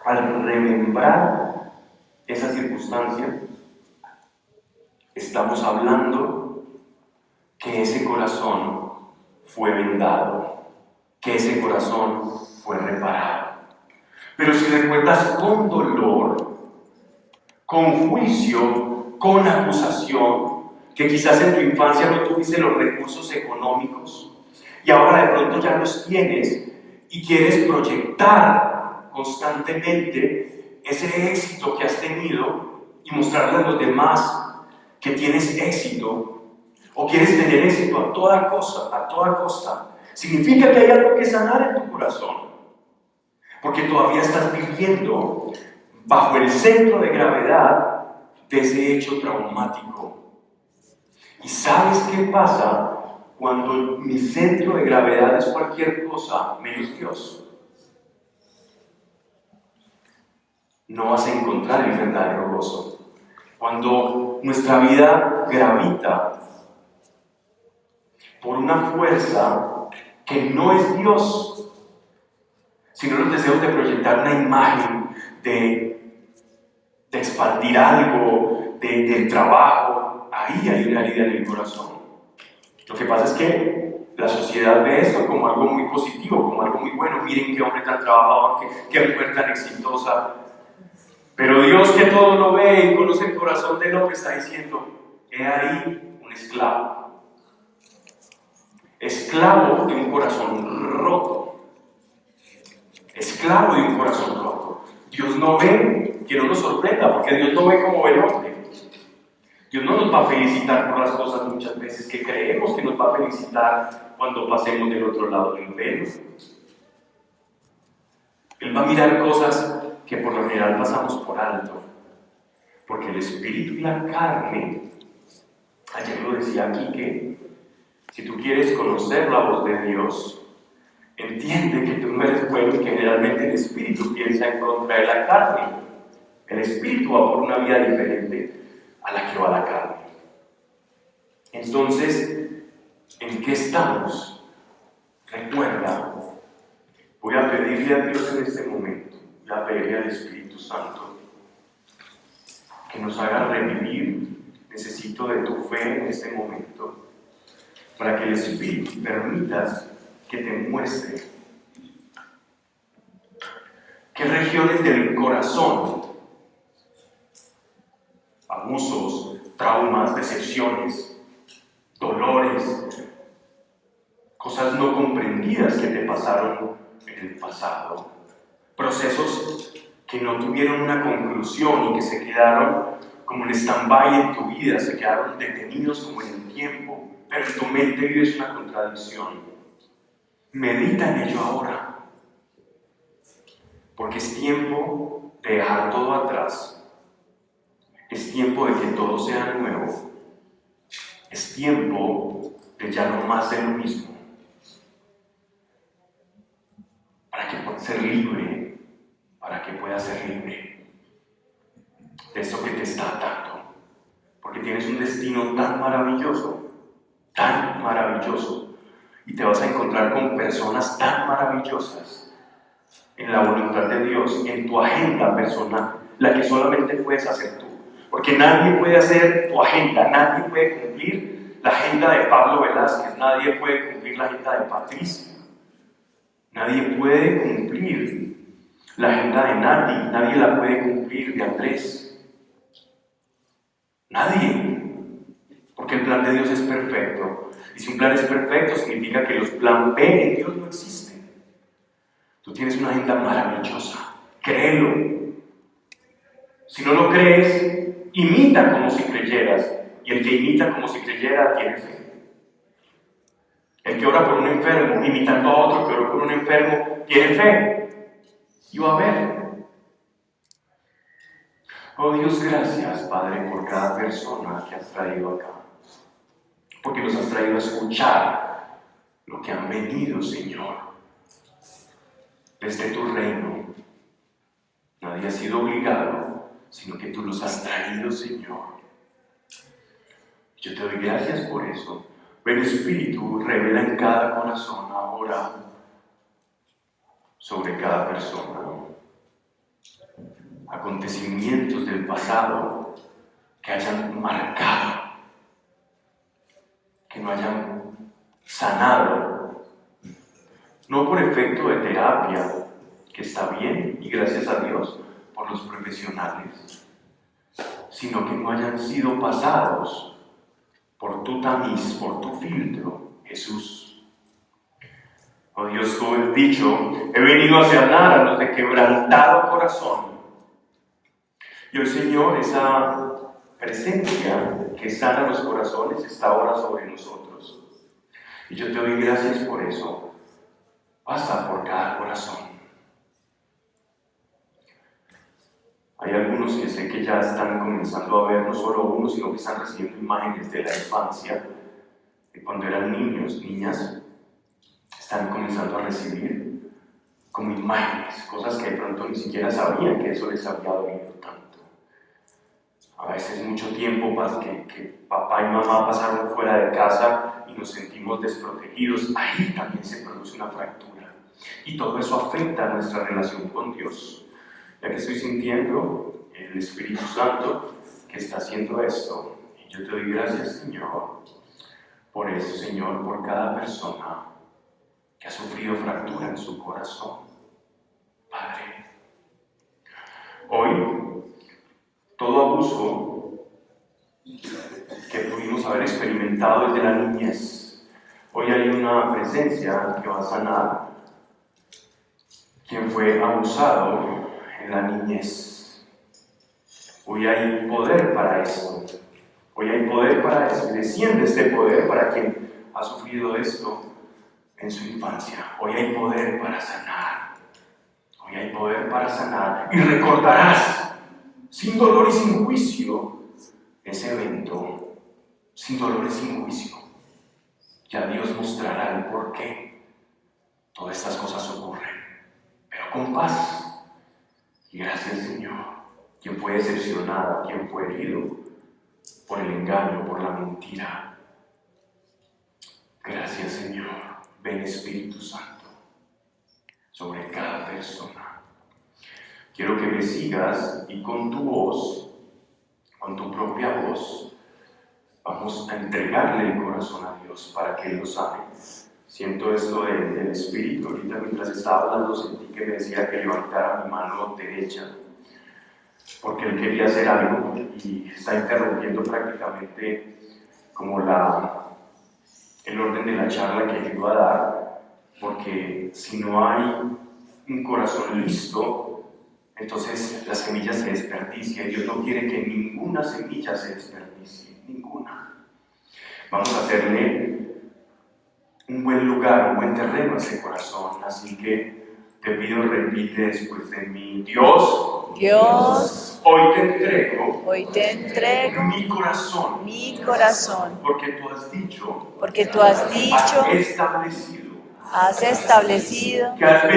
[SPEAKER 1] al remembrar esa circunstancia, estamos hablando que ese corazón fue vendado, que ese corazón fue reparado. Pero si recuerdas con dolor, con juicio, con acusación, que quizás en tu infancia no tuviste los recursos económicos y ahora de pronto ya los tienes y quieres proyectar constantemente ese éxito que has tenido y mostrarle a los demás que tienes éxito o quieres tener éxito a toda costa, significa que hay algo que sanar en tu corazón, porque todavía estás viviendo bajo el centro de gravedad de ese hecho traumático. ¿Y sabes qué pasa cuando mi centro de gravedad es cualquier cosa menos Dios? No vas a encontrar el verdadero gozo. Cuando nuestra vida gravita por una fuerza que no es Dios, sino los deseos de proyectar una imagen, de expandir algo, del trabajo, ahí hay una herida en el corazón. Lo que pasa es que la sociedad ve esto como algo muy positivo, como algo muy bueno. Miren qué hombre tan trabajador, qué mujer tan exitosa. Pero Dios, que todo lo ve y conoce el corazón del hombre, está diciendo: he ahí un esclavo. Esclavo de un corazón roto. Esclavo de un corazón roto. Dios no ve, que no nos sorprenda, porque Dios no ve como ve el hombre. Dios no nos va a felicitar por las cosas muchas veces que creemos que nos va a felicitar cuando pasemos del otro lado del velo. Él va a mirar cosas que por lo general pasamos por alto, porque el espíritu y la carne, ayer lo decía aquí, que si tú quieres conocer la voz de Dios, entiende que tú no eres bueno y que generalmente el espíritu piensa en contra de la carne. El espíritu va por una vida diferente a la que va la carne. Entonces, ¿en qué estamos? Recuerda, voy a pedirle a Dios en este momento, voy a pedirle al Espíritu Santo que nos haga revivir. Necesito de tu fe en este momento, para que el Espíritu permitas que te muestre qué regiones del corazón, abusos, traumas, decepciones, dolores, cosas no comprendidas que te pasaron en el pasado, procesos que no tuvieron una conclusión y que se quedaron como en stand-by en tu vida, se quedaron detenidos como en el tiempo, pero en tu mente vives una contradicción. Medita en ello ahora, porque es tiempo de dejar todo atrás. Es tiempo de que todo sea nuevo. Es tiempo de ya no más de lo mismo. Para que puedas ser libre, para que puedas ser libre de esto que te está atando. Porque tienes un destino tan maravilloso, y te vas a encontrar con personas tan maravillosas en la voluntad de Dios, en tu agenda personal, la que solamente puedes hacer tú. Porque nadie puede hacer tu agenda, nadie puede cumplir la agenda de Pablo Velázquez, nadie puede cumplir la agenda de Patricia, nadie puede cumplir la agenda de Nati, nadie la puede cumplir de Andrés. Nadie. Porque el plan de Dios es perfecto. Y si un plan es perfecto, significa que los planes B en Dios no existen. Tú tienes una agenda maravillosa. Créelo. Si no lo crees, imita como si creyeras. Y el que imita como si creyera tiene fe. El que ora por un enfermo, imitando a otro que oró por un enfermo, tiene fe. Y va a ver. Oh Dios, gracias, Padre, por cada persona que has traído acá. Porque nos has traído a escuchar lo que han venido, Señor, desde tu reino. Nadie ha sido obligado, sino que tú los has traído, Señor. Yo te doy gracias por eso. Ven, Espíritu, revela en cada corazón ahora sobre cada persona acontecimientos del pasado que hayan marcado, que no hayan sanado no por efecto de terapia, que está bien y gracias a Dios por los profesionales, sino que no hayan sido pasados por tu tamiz, por tu filtro, Jesús. Oh Dios, tú has dicho, he venido a sanar a los de quebrantado corazón. Y hoy, Señor, esa presencia que sana los corazones está ahora sobre nosotros. Y yo te doy gracias por eso. Pasa por cada corazón. Hay algunos que sé que ya están comenzando a ver no solo uno, sino que están recibiendo imágenes de la infancia, de cuando eran niños, niñas, están comenzando a recibir como imágenes, cosas que de pronto ni siquiera sabían que eso les había dolido tanto. A veces mucho tiempo que papá y mamá pasaron fuera de casa y nos sentimos desprotegidos, ahí también se produce una fractura. Y todo eso afecta nuestra relación con Dios. Ya que estoy sintiendo el Espíritu Santo que está haciendo esto. Y yo te doy gracias, Señor, por eso, Señor, por cada persona que ha sufrido fractura en su corazón. Padre, hoy, todo abuso que pudimos haber experimentado desde la niñez, hoy hay una presencia que va a sanar quien fue abusado en la niñez. Hoy hay poder para eso. Hoy hay poder para eso. Y desciende este poder para quien ha sufrido esto en su infancia. Hoy hay poder para sanar. Hoy hay poder para sanar. Y recordarás, sin dolor y sin juicio, ese evento. Sin dolor y sin juicio. Ya Dios mostrará el por qué todas estas cosas ocurren. Pero con paz. Y gracias, Señor, quien fue decepcionado, quien fue herido por el engaño, por la mentira. Gracias, Señor. Ven, Espíritu Santo, sobre cada persona. Quiero que me sigas y con tu voz, con tu propia voz, vamos a entregarle el corazón a Dios para que Él lo sane. Siento esto del Espíritu. Ahorita mientras estaba hablando sentí que me decía que levantara mi mano derecha porque Él quería hacer algo y está interrumpiendo prácticamente como el orden de la charla que Él iba a dar, porque si no hay un corazón listo, entonces la semilla se desperdicia y Dios no quiere que ninguna semilla se desperdicie, ninguna. Vamos a hacerle un buen lugar, un buen terreno a ese corazón, así que te pido, repite después de mí: Dios, hoy te entrego mi corazón, porque tú has dicho, has establecido que has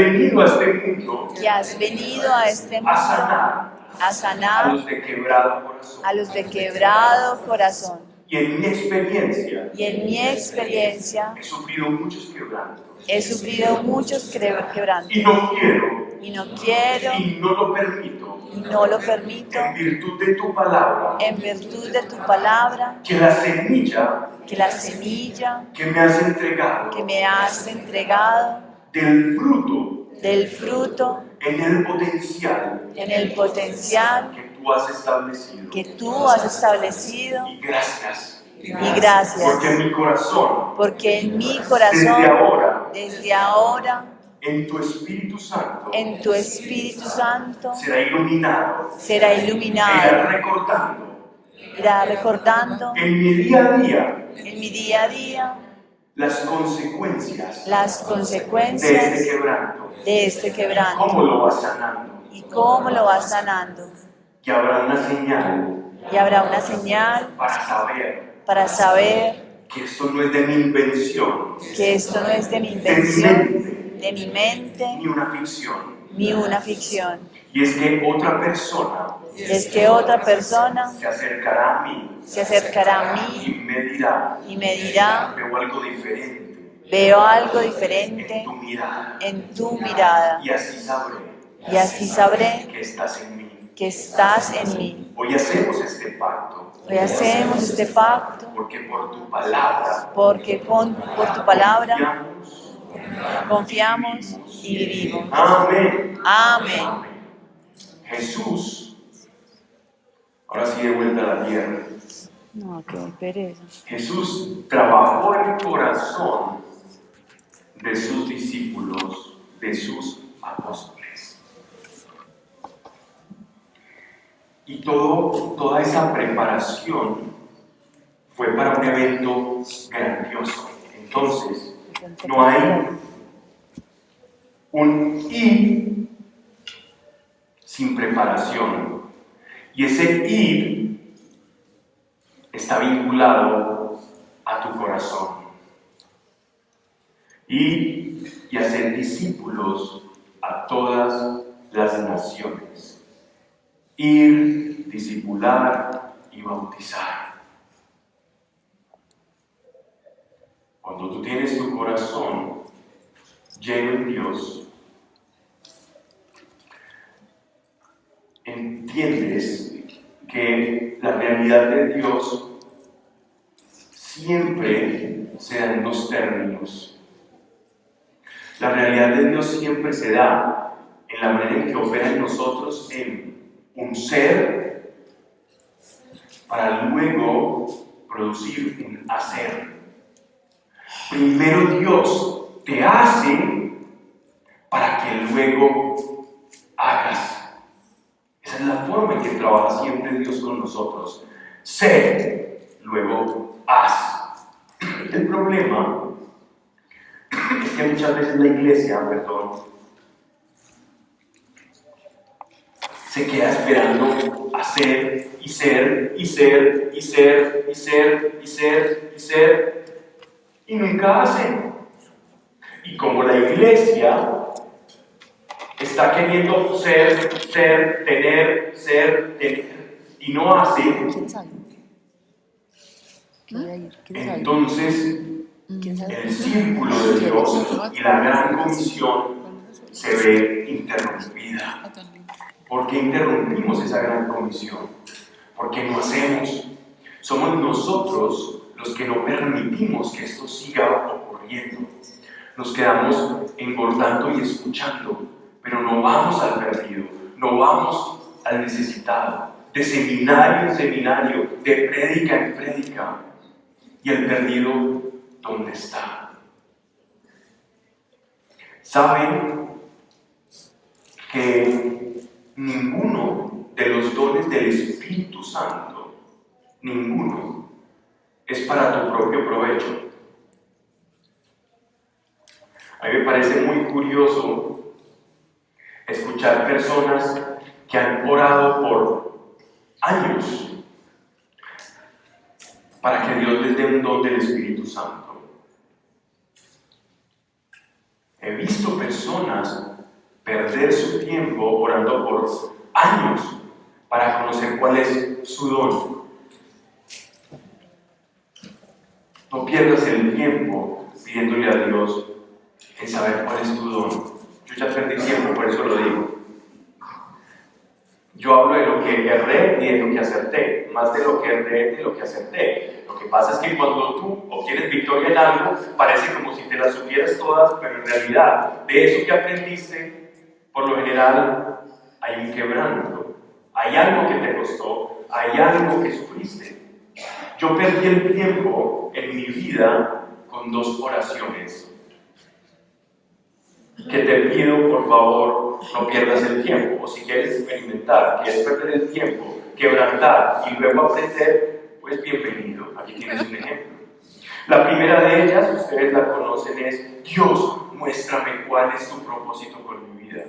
[SPEAKER 1] venido a este mundo, a sanar a los de quebrado corazón. Y en mi experiencia, he sufrido muchos quebrantos. Y no quiero, y no lo permito, en virtud de tu palabra, que la semilla que me has entregado, del fruto, en el potencial que tú has establecido. Y gracias, porque en mi corazón, desde ahora, en tu Espíritu Santo, será iluminado, irá recordando en mi día a día las consecuencias de este quebranto, cómo lo va sanando, y habrá una señal para saber que esto no es de mi invención, de mi mente, ni una ficción. Y es que otra persona se acercará a mí y me dirá, veo algo diferente en tu mirada, y así sabré que estás en mí. Hoy hacemos este pacto, porque por tu palabra
[SPEAKER 2] Confiamos y vivimos.
[SPEAKER 1] Amén.
[SPEAKER 2] Amén.
[SPEAKER 1] Jesús, ahora sí de vuelta a la tierra.
[SPEAKER 2] No, qué pereza.
[SPEAKER 1] Jesús trabajó el corazón de sus discípulos, de sus apóstoles. Y toda esa preparación fue para un evento grandioso. Entonces, no hay un ir sin preparación. Y ese ir está vinculado a tu corazón. Ir y hacer discípulos a todas las naciones. Ir, discipular y bautizar. Cuando tú tienes tu corazón lleno en Dios, entiendes que la realidad de Dios siempre se da en dos términos. La realidad de Dios siempre se da en la manera en que opera en nosotros en un ser para luego producir un hacer. Primero Dios te hace para que luego hagas. Esa es la forma en que trabaja siempre Dios con nosotros. Sé, luego haz. El problema es que muchas veces la iglesia, se queda esperando hacer y ser y ser y ser y ser y ser y ser y nunca hace. Y como la iglesia está queriendo ser, tener y no hace,
[SPEAKER 2] ¿Quién sabe?
[SPEAKER 1] entonces
[SPEAKER 2] ¿Quién sabe?
[SPEAKER 1] el círculo de Dios y la gran comisión se ve interrumpida. ¿Por qué interrumpimos esa gran comisión? ¿Por qué no hacemos? Somos nosotros los que no permitimos que esto siga ocurriendo. Nos quedamos engordando y escuchando, pero no vamos al perdido, no vamos al necesitado, de seminario en seminario, de prédica en prédica. ¿Y el perdido dónde está? ¿Saben que ninguno de los dones del Espíritu Santo, ninguno, es para tu propio provecho? A mí me parece muy curioso escuchar personas que han orado por años para que Dios les dé un don del Espíritu Santo. He visto personas perder su tiempo orando por años para conocer cuál es su don. No pierdas el tiempo pidiéndole a Dios en saber cuál es tu don. Yo ya perdí tiempo, por eso lo digo. Yo hablo de lo que erré y de lo que acerté, más de lo que erré y de lo que acerté. Lo que pasa es que cuando tú obtienes victoria en algo, parece como si te las supieras todas, pero en realidad, de eso que aprendiste, por lo general, hay un quebranto. Hay algo que te costó, hay algo que sufriste. Yo perdí el tiempo en mi vida con dos oraciones. Que te pido, por favor, no pierdas el tiempo. O si quieres experimentar, quieres perder el tiempo, quebrantar y luego aprender, pues bienvenido. Aquí tienes un ejemplo. La primera de ellas, ustedes la conocen, es: Dios, muéstrame cuál es tu propósito con mi vida.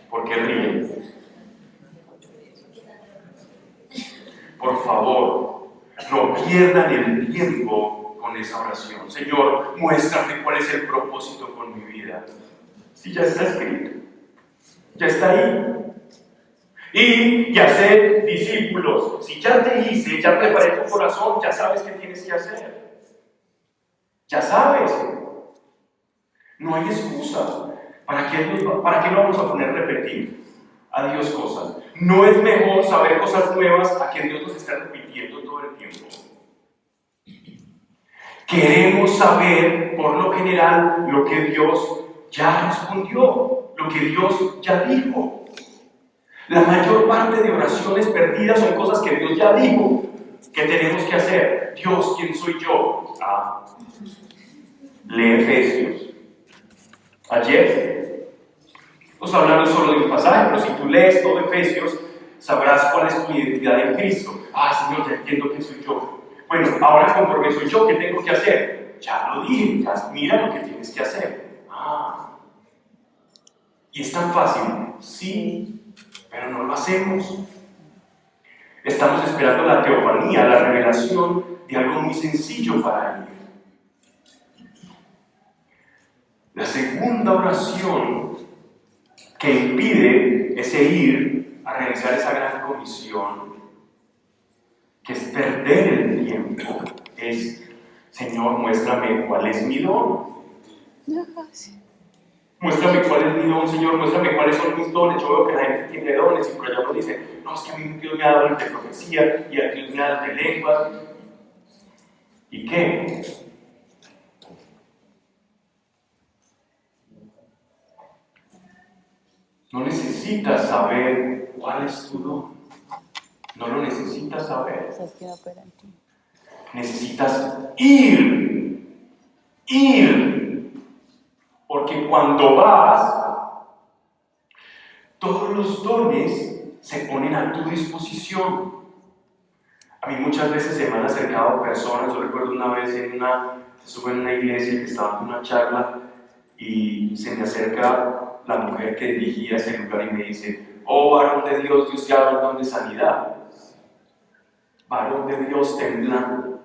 [SPEAKER 1] ¿Por qué ríen? Por favor, no pierdan el tiempo con esa oración. Señor, muéstrame cuál es el propósito con mi vida. Si ya está escrito, ya está ahí. Y hacer discípulos. Si ya te hice, ya preparé tu corazón, ya sabes qué tienes que hacer. Ya sabes. No hay excusa. ¿Para qué lo vamos a poner a repetir a Dios cosas? No es mejor saber cosas nuevas a que Dios nos está repitiendo todo el tiempo. Queremos saber, por lo general, lo que Dios ya respondió, lo que Dios ya dijo. La mayor parte de oraciones perdidas son cosas que Dios ya dijo que tenemos que hacer. Dios, ¿quién soy yo? Lee Efesios. Ayer nos hablaron solo de un pasaje, pero si tú lees todo Efesios, sabrás cuál es tu identidad en Cristo. Señor, ya entiendo quién soy yo. Bueno, ahora conforme soy yo, ¿qué tengo que hacer? Ya lo dije, ya mira lo que tienes que hacer. ¿Y es tan fácil? Sí, pero no lo hacemos. Estamos esperando la teofanía, la revelación de algo muy sencillo para ir. La segunda oración que impide ese ir a realizar esa gran comisión, que es perder el tiempo, es: Señor, muéstrame cuál es mi don. Muéstrame cuál es mi don, Señor, muéstrame cuáles son mis dones. Yo veo que la gente tiene dones y por allá nos dice: no, es que a mí Dios me ha dado el de profecía y a Dios me ha dado el de lenguas. ¿Y qué? No necesitas saber cuál es tu don. No lo necesitas saber. Necesitas ir. Porque cuando vas, todos los dones se ponen a tu disposición. A mí muchas veces se me han acercado personas. Yo recuerdo una vez estuve en una iglesia que estaba en una charla y se me acerca la mujer que dirigía ese lugar y me dice: oh, varón de Dios, Dios te ha dado el don de sanidad. Varón de Dios temblando.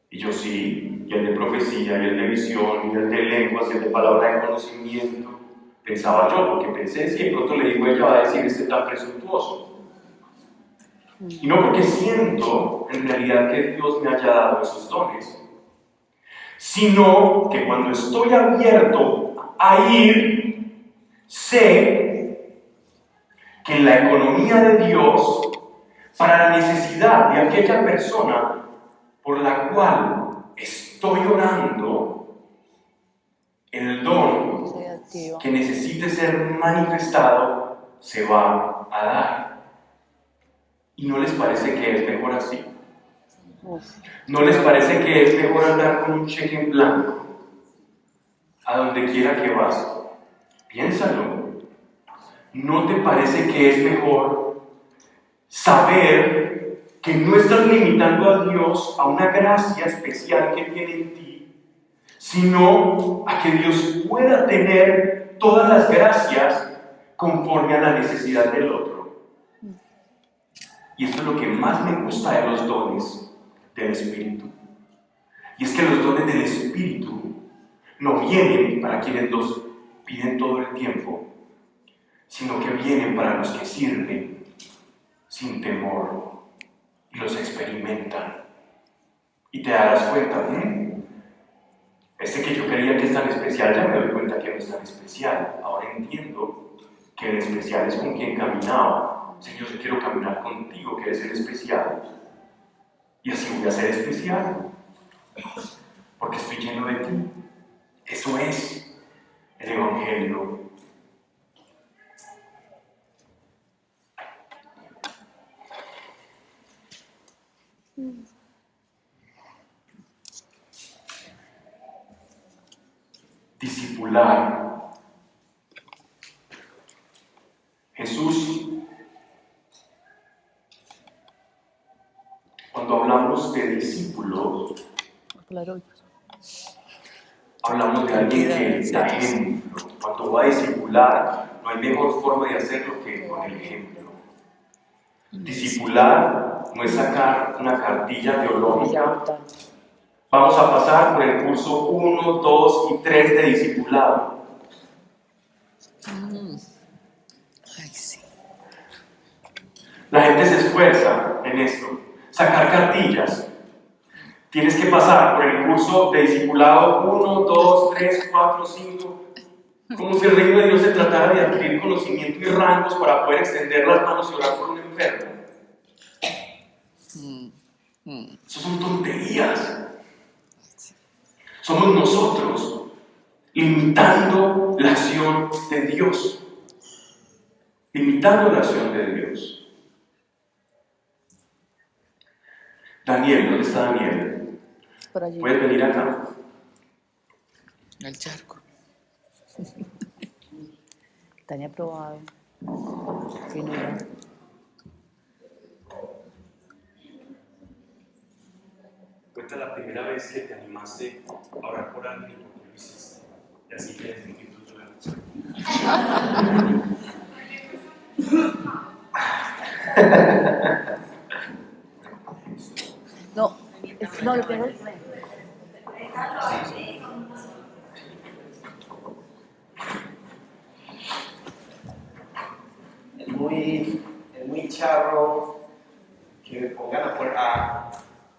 [SPEAKER 1] Y yo: sí, y el de profecía, y el de visión, y el de lenguas, y el de palabra de conocimiento. Pensaba yo, porque pensé: si de pronto le digo, ella va a decir, este tan presuntuoso. Y no porque siento en realidad que Dios me haya dado esos dones, sino que cuando estoy abierto a ir, sé que en la economía de Dios, para la necesidad de aquella persona por la cual estoy orando, el don que necesite ser manifestado se va a dar. ¿Y no les parece que es mejor así? ¿No les parece que es mejor andar con un cheque en blanco a donde quiera que vas? Piénsalo. ¿No te parece que es mejor saber que no estás limitando a Dios a una gracia especial que tiene en ti, sino a que Dios pueda tener todas las gracias conforme a la necesidad del otro? Y esto es lo que más me gusta de los dones del Espíritu. Y es que los dones del Espíritu no vienen para quienes los piden todo el tiempo, sino que vienen para los que sirven sin temor y los experimentan. Y te darás cuenta, este que yo creía que es tan especial, ya me doy cuenta que no es tan especial. Ahora entiendo que el especial es con quien caminaba. Señor, yo quiero caminar contigo, que eres el especial. Y así voy a ser especial, porque estoy lleno de ti. Eso es el Evangelio. Discipular. Jesús, cuando hablamos de discípulos, hablamos de alguien que da ejemplo. Cuando va a discipular, no hay mejor forma de hacerlo que con el ejemplo. Discipular no es sacar una cartilla teológica. Vamos a pasar por el curso 1, 2 y 3 de discipulado. La gente se esfuerza en esto, sacar cartillas. Tienes que pasar por el curso de discipulado 1, 2, 3, 4, 5, como si el reino de Dios se tratara de adquirir conocimiento y rangos para poder extender las manos y orar por un enfermo. Eso son tonterías. Somos nosotros limitando la acción de Dios. Limitando la acción de Dios. Daniel, ¿dónde está Daniel?
[SPEAKER 2] Por allí.
[SPEAKER 1] ¿Puedes venir acá?
[SPEAKER 3] El charco.
[SPEAKER 2] Tania aprobado. Finura.
[SPEAKER 1] Cuenta la primera vez que te animaste a orar por alguien y por qué lo hiciste. Y así que es Espíritu
[SPEAKER 2] No, no, lo tengo.
[SPEAKER 4] Es muy charro que me pongan a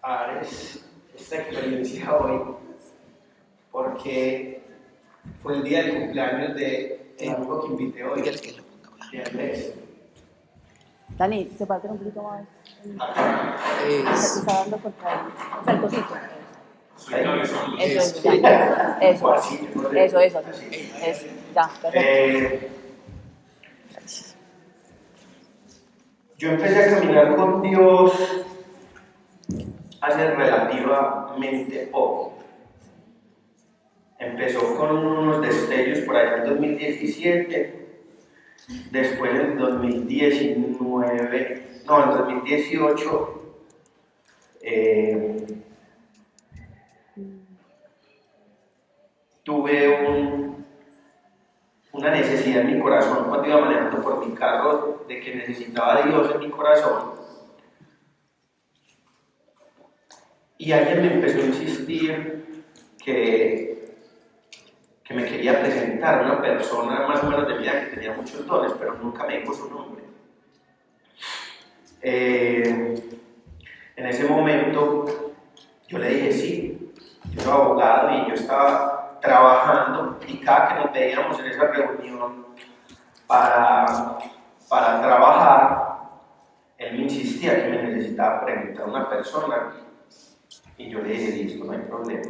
[SPEAKER 4] dar esta experiencia hoy, porque fue el día del cumpleaños de el amigo que invité hoy,
[SPEAKER 3] Dígale que lo ponga.
[SPEAKER 4] de Andrés.
[SPEAKER 2] Dani, se parte un poquito más. Se
[SPEAKER 3] Es,
[SPEAKER 2] está dando contra él. O sea, el cosito. Eso es,
[SPEAKER 3] Es-
[SPEAKER 2] ya. Eso.
[SPEAKER 4] O así, mejor
[SPEAKER 2] Eso,
[SPEAKER 4] dicho.
[SPEAKER 2] eso. Eso. Ya, perfecto.
[SPEAKER 4] Yo empecé a caminar con Dios hace relativamente poco. Empezó con unos destellos por allá en 2017, después en 2019, no, en 2018, tuve una necesidad en mi corazón cuando iba manejando por mi carro de que necesitaba a Dios en mi corazón. Y alguien me empezó a insistir que me quería presentar, una persona más o menos de mi edad que tenía muchos dones, pero nunca me dijo su nombre. En ese momento yo le dije sí, yo era abogado y yo estaba trabajando, y cada que nos veíamos en esa reunión para trabajar, él me insistía que me necesitaba preguntar a una persona, y yo le dije listo, no hay problema.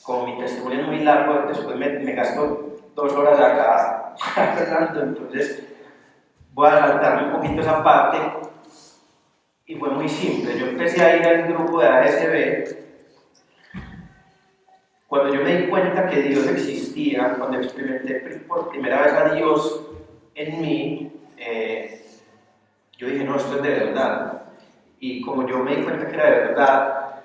[SPEAKER 4] Como mi testimonio es muy largo, después me gasto 2 horas acá hablando, entonces voy a saltarme un poquito esa parte. Y fue muy simple. Yo empecé a ir al grupo de ASB cuando yo me di cuenta que Dios existía, cuando experimenté por primera vez a Dios en mí. Yo dije, no, esto es de verdad. Y como yo me di cuenta que era de verdad,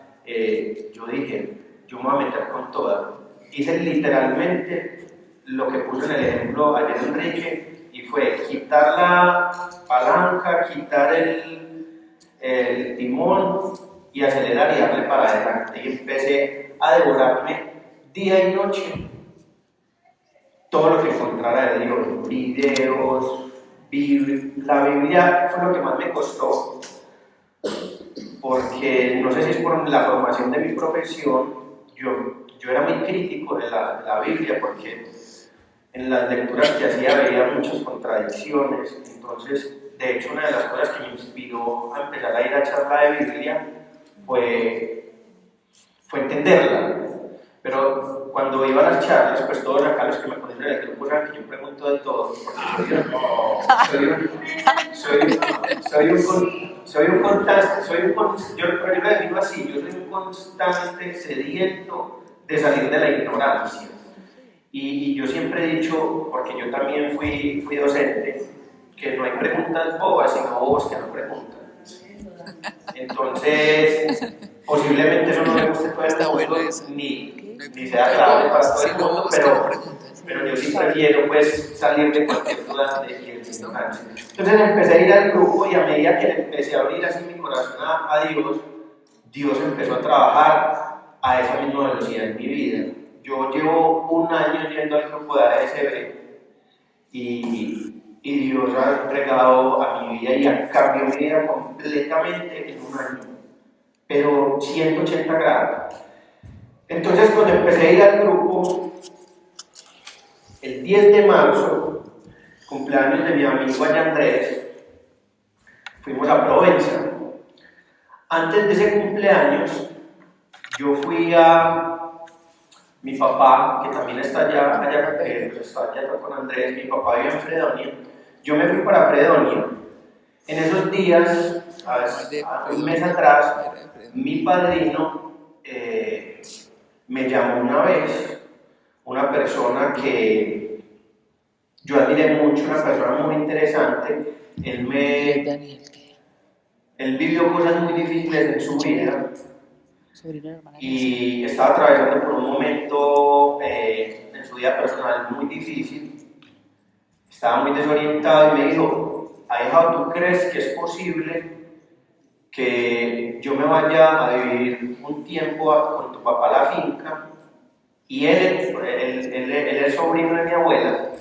[SPEAKER 4] yo dije, yo me voy a meter con toda. Hice literalmente lo que puso en el ejemplo ayer Enrique, y fue quitar la palanca, quitar el timón y acelerar y darle para adelante. Y empecé a devorarme día y noche todo lo que encontrara de Dios, videos, la Biblia fue lo que más me costó, porque no sé si es por la formación de mi profesión, yo era muy crítico de la Biblia, porque en las lecturas que hacía veía muchas contradicciones. Entonces, de hecho, una de las cosas que me inspiró a empezar a ir a charla de Biblia fue entenderla. Pero cuando iba a las charlas, pues todos acá los que me conocen en el grupo saben que yo pregunto de todo, porque yo lo defino así, yo soy un constante sediento de salir de la ignorancia. Y yo siempre he dicho, porque yo también fui docente, que no hay preguntas bobas, sino bobos que no preguntan. Entonces, posiblemente eso no le guste todo el mundo, ni sea agradable para todo el mundo, pero yo sí prefiero pues salir de cualquier duda de ignorancia. Entonces empecé a ir al grupo, y a medida que empecé a abrir así mi corazón a Dios, Dios empezó a trabajar a esa misma velocidad en mi vida. Yo llevo 1 año yendo al grupo de ASB, y Dios ha entregado a mi vida y cambió mi vida completamente en 1 año, pero 180 grados. Entonces, cuando empecé a ir al grupo, el 10 de marzo, cumpleaños de mi amigo allá Andrés, fuimos a Provenza. Antes de ese cumpleaños, yo fui a mi papá, que también está está allá con Andrés, mi papá vive en Fredonia. Yo me fui para Fredonia. En esos días, un mes atrás, mi padrino me llamó una vez, una persona que yo admiré mucho, una persona muy interesante. Él vivió cosas muy difíciles en su vida y estaba atravesando por un momento en su vida personal muy difícil. Estaba muy desorientado y me dijo: Ahijado, ¿tú crees que es posible que yo me vaya a vivir un tiempo con tu papá a la finca? Y él es sobrino de mi abuela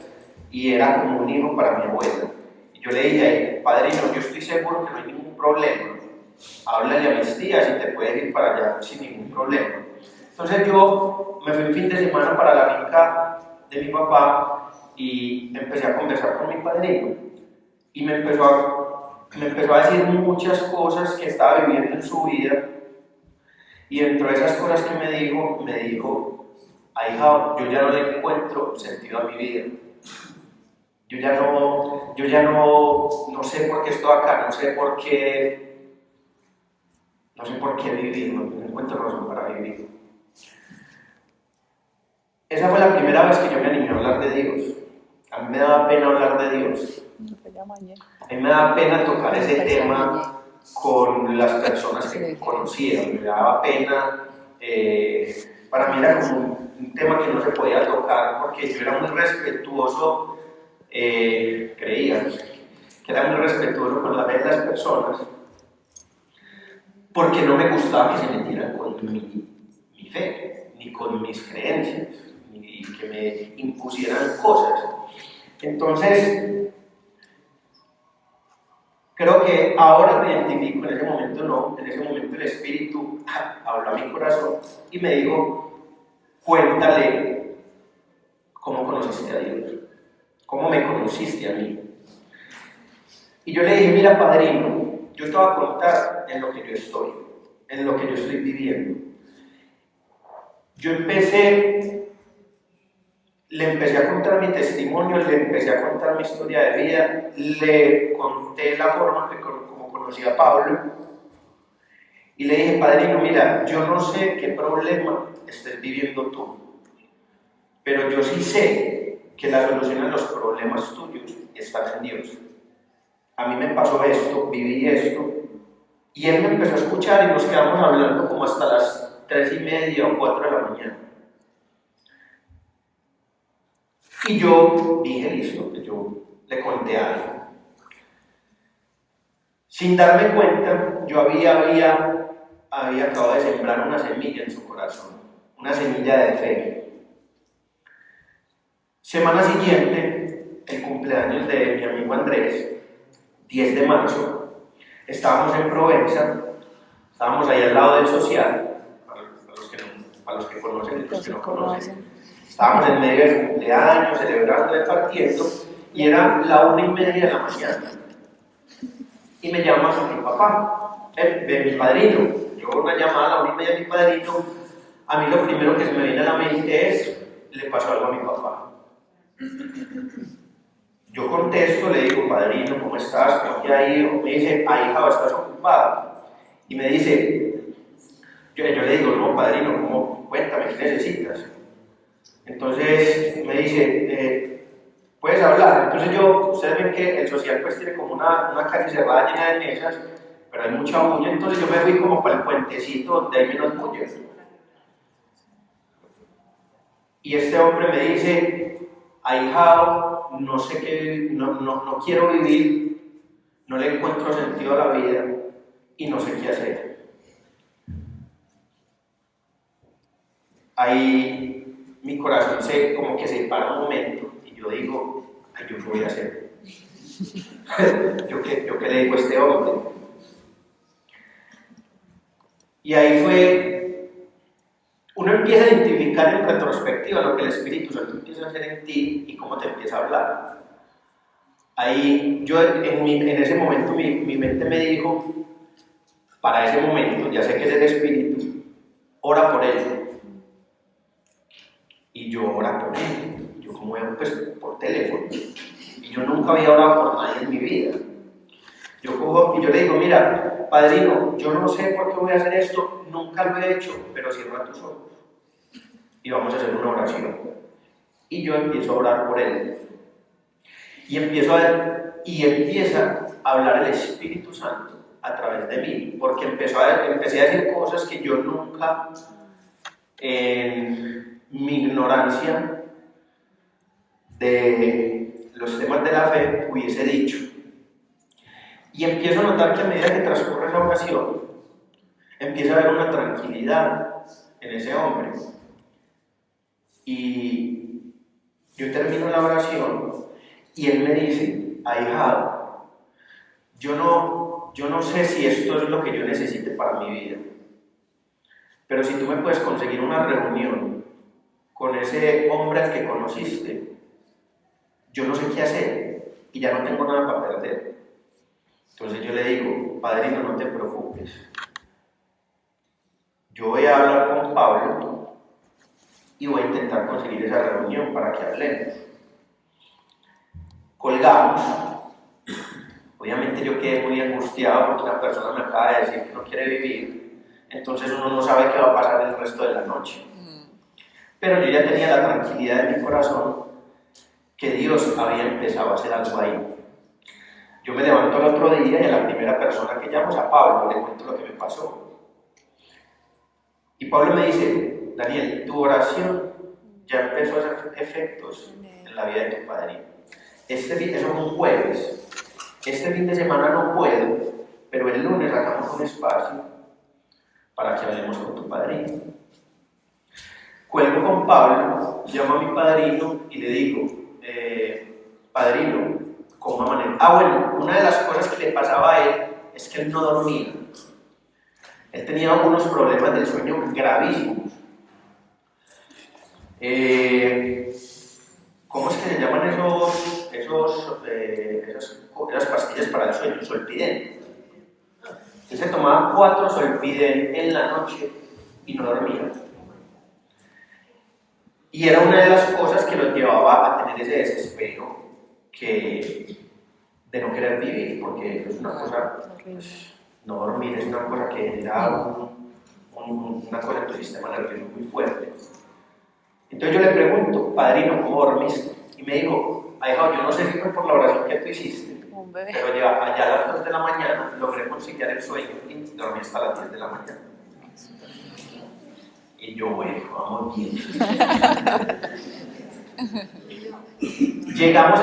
[SPEAKER 4] y era como un hijo para mi abuela. Y yo le dije: padrino, yo estoy seguro que no hay ningún problema. Háblale a mis tías y te puedes ir para allá sin ningún problema. Entonces yo me fui un fin de semana para la finca de mi papá y empecé a conversar con mi padrino. Y me empezó a decir muchas cosas que estaba viviendo en su vida. Y dentro de esas cosas que me dijo: ahijado, yo ya no le encuentro sentido a mi vida. Yo ya no sé por qué estoy acá, no sé por qué vivir, no encuentro razón para vivir. Esa fue la primera vez que yo me animé a hablar de Dios. A mí me daba pena hablar de Dios. A mí me daba pena tocar ese tema con las personas que conocía. Me daba pena, para mí era como un tema que no se podía tocar porque yo era muy respetuoso, creía que era muy respetuoso con la fe de las personas, porque no me gustaba que se metieran con mi fe, ni con mis creencias, ni que me impusieran cosas. Entonces, creo que ahora me identifico, en ese momento no, en ese momento el Espíritu habló a mi corazón y me dijo: cuéntale cómo conociste a Dios, cómo me conociste a mí. Y yo le dije: mira, padrino, yo te voy a contar en lo que yo estoy, en lo que yo estoy viviendo. Yo le empecé a contar mi testimonio, le empecé a contar mi historia de vida, le conté la forma como conocí a Pablo y le dije: padrino, mira, yo no sé qué problema estés viviendo tú, pero yo sí sé que la solución a los problemas tuyos está en Dios. A mí me pasó esto, viví esto, y él me empezó a escuchar y nos quedamos hablando como hasta las 3:30 o 4 de la mañana. Y yo dije: listo, yo le conté algo. Sin darme cuenta, yo había acabado de sembrar una semilla en su corazón, una semilla de fe. Semana siguiente, el cumpleaños de mi amigo Andrés, 10 de marzo, estábamos en Provenza, estábamos ahí al lado del social, para los que conocen y los que no conocen. Estábamos en medio del cumpleaños, celebrando, partiendo, y era la 1:30 de la mañana. Y me llama mi papá, mi padrino. Yo una llamada a la 1:30 de mi padrino. A mí lo primero que se me viene a la mente es: le pasó algo a mi papá. Yo contesto, le digo: padrino, ¿cómo estás? ¿Cómo te ha ido? Me dice: ahijado, ¿estás ocupado? Y me dice, yo le digo: no, padrino, ¿cómo? Cuéntame, ¿qué necesitas? Entonces me dice: ¿puedes hablar? Entonces ustedes ven que el social pues tiene como una calle cerrada llena de mesas, pero hay mucha bulla, entonces yo me fui como para el puentecito donde hay menos bulla. Y este hombre me dice: ahijado, no sé qué, no quiero vivir, no le encuentro sentido a la vida y no sé qué hacer. Ahí mi corazón como que se para un momento y yo digo: ay, ¿yo qué voy a hacer? ¿Yo qué le digo a este hombre? Y ahí uno empieza a identificar en retrospectiva lo que el Espíritu Santo empieza a hacer en ti y cómo te empieza a hablar. ahí yo en ese momento mi mente me dijo, para ese momento, ya sé que es el Espíritu, ora por él. Y yo ora por él. Yo como pues por teléfono. Y yo nunca había orado por nadie en mi vida. Yo cojo y yo le digo, mira, padrino, yo no sé por qué voy a hacer esto, nunca lo he hecho, pero cierra tus ojos. Y vamos a hacer una oración. Y yo empiezo a orar por él. Y empieza a hablar el Espíritu Santo a través de mí, porque empecé a decir cosas que yo nunca, en mi ignorancia de los temas de la fe, hubiese dicho. Y empiezo a notar que a medida que transcurre la oración, empieza a haber una tranquilidad en ese hombre. Y yo termino la oración y él me dice, ahijado, yo no sé si esto es lo que yo necesite para mi vida, pero si tú me puedes conseguir una reunión con ese hombre al que conociste, yo no sé qué hacer y ya no tengo nada para perder. Entonces yo le digo, padrino, no te preocupes. Yo voy a hablar con Pablo y voy a intentar conseguir esa reunión para que hablemos. Colgamos. Obviamente yo quedé muy angustiado porque una persona me acaba de decir que no quiere vivir. Entonces uno no sabe qué va a pasar el resto de la noche. Pero yo ya tenía la tranquilidad en mi corazón que Dios había empezado a hacer algo ahí. Yo me levanto el otro día y a la primera persona que llamo es a Pablo, le cuento lo que me pasó. Y Pablo me dice, Daniel, tu oración ya empezó a hacer efectos en la vida de tu padrino. Eso es un jueves. Este fin de semana no puedo, pero el lunes sacamos un espacio para que hablemos con tu padrino. Cuelgo con Pablo, llamo a mi padrino y le digo, padrino, ¿cómo amaneció? Bueno, una de las cosas que le pasaba a él es que él no dormía. Él tenía algunos problemas del sueño gravísimos. ¿Cómo es que se llaman esas pastillas para el sueño? Solpiden. Él se tomaba 4 Solpiden en la noche y no dormía. Y era una de las cosas que lo llevaba a tener ese desespero de no querer vivir, porque es una cosa, pues, no dormir es una cosa que era una cosa en tu sistema nervioso muy fuerte. Entonces yo le pregunto, padrino, ¿cómo dormiste? Y me dijo, ahijado, yo no sé si fue por la oración que tú hiciste, pero ya allá a las 2 de la mañana logré conciliar el sueño y dormí hasta las 10 de la mañana. Y yo, bueno, vamos bien. Llega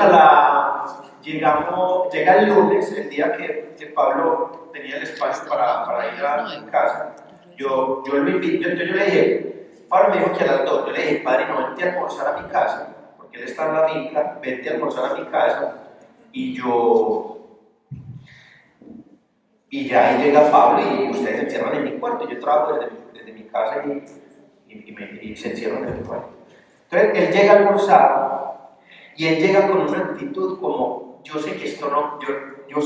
[SPEAKER 4] el lunes, el día que Pablo tenía el espacio para ir a mi casa. Yo lo invito, yo le dije, Pablo me dijo que a las 2, yo le dije, padrino, vente a almorzar a mi casa, porque él está en la finca, vente a almorzar a mi casa, y ya ahí llega Pablo y ustedes se encierran en mi cuarto. Yo trabajo desde mi casa y se encierran en mi cuarto. Entonces él llega a almorzar y él llega con una actitud como, yo sé que esto no es, yo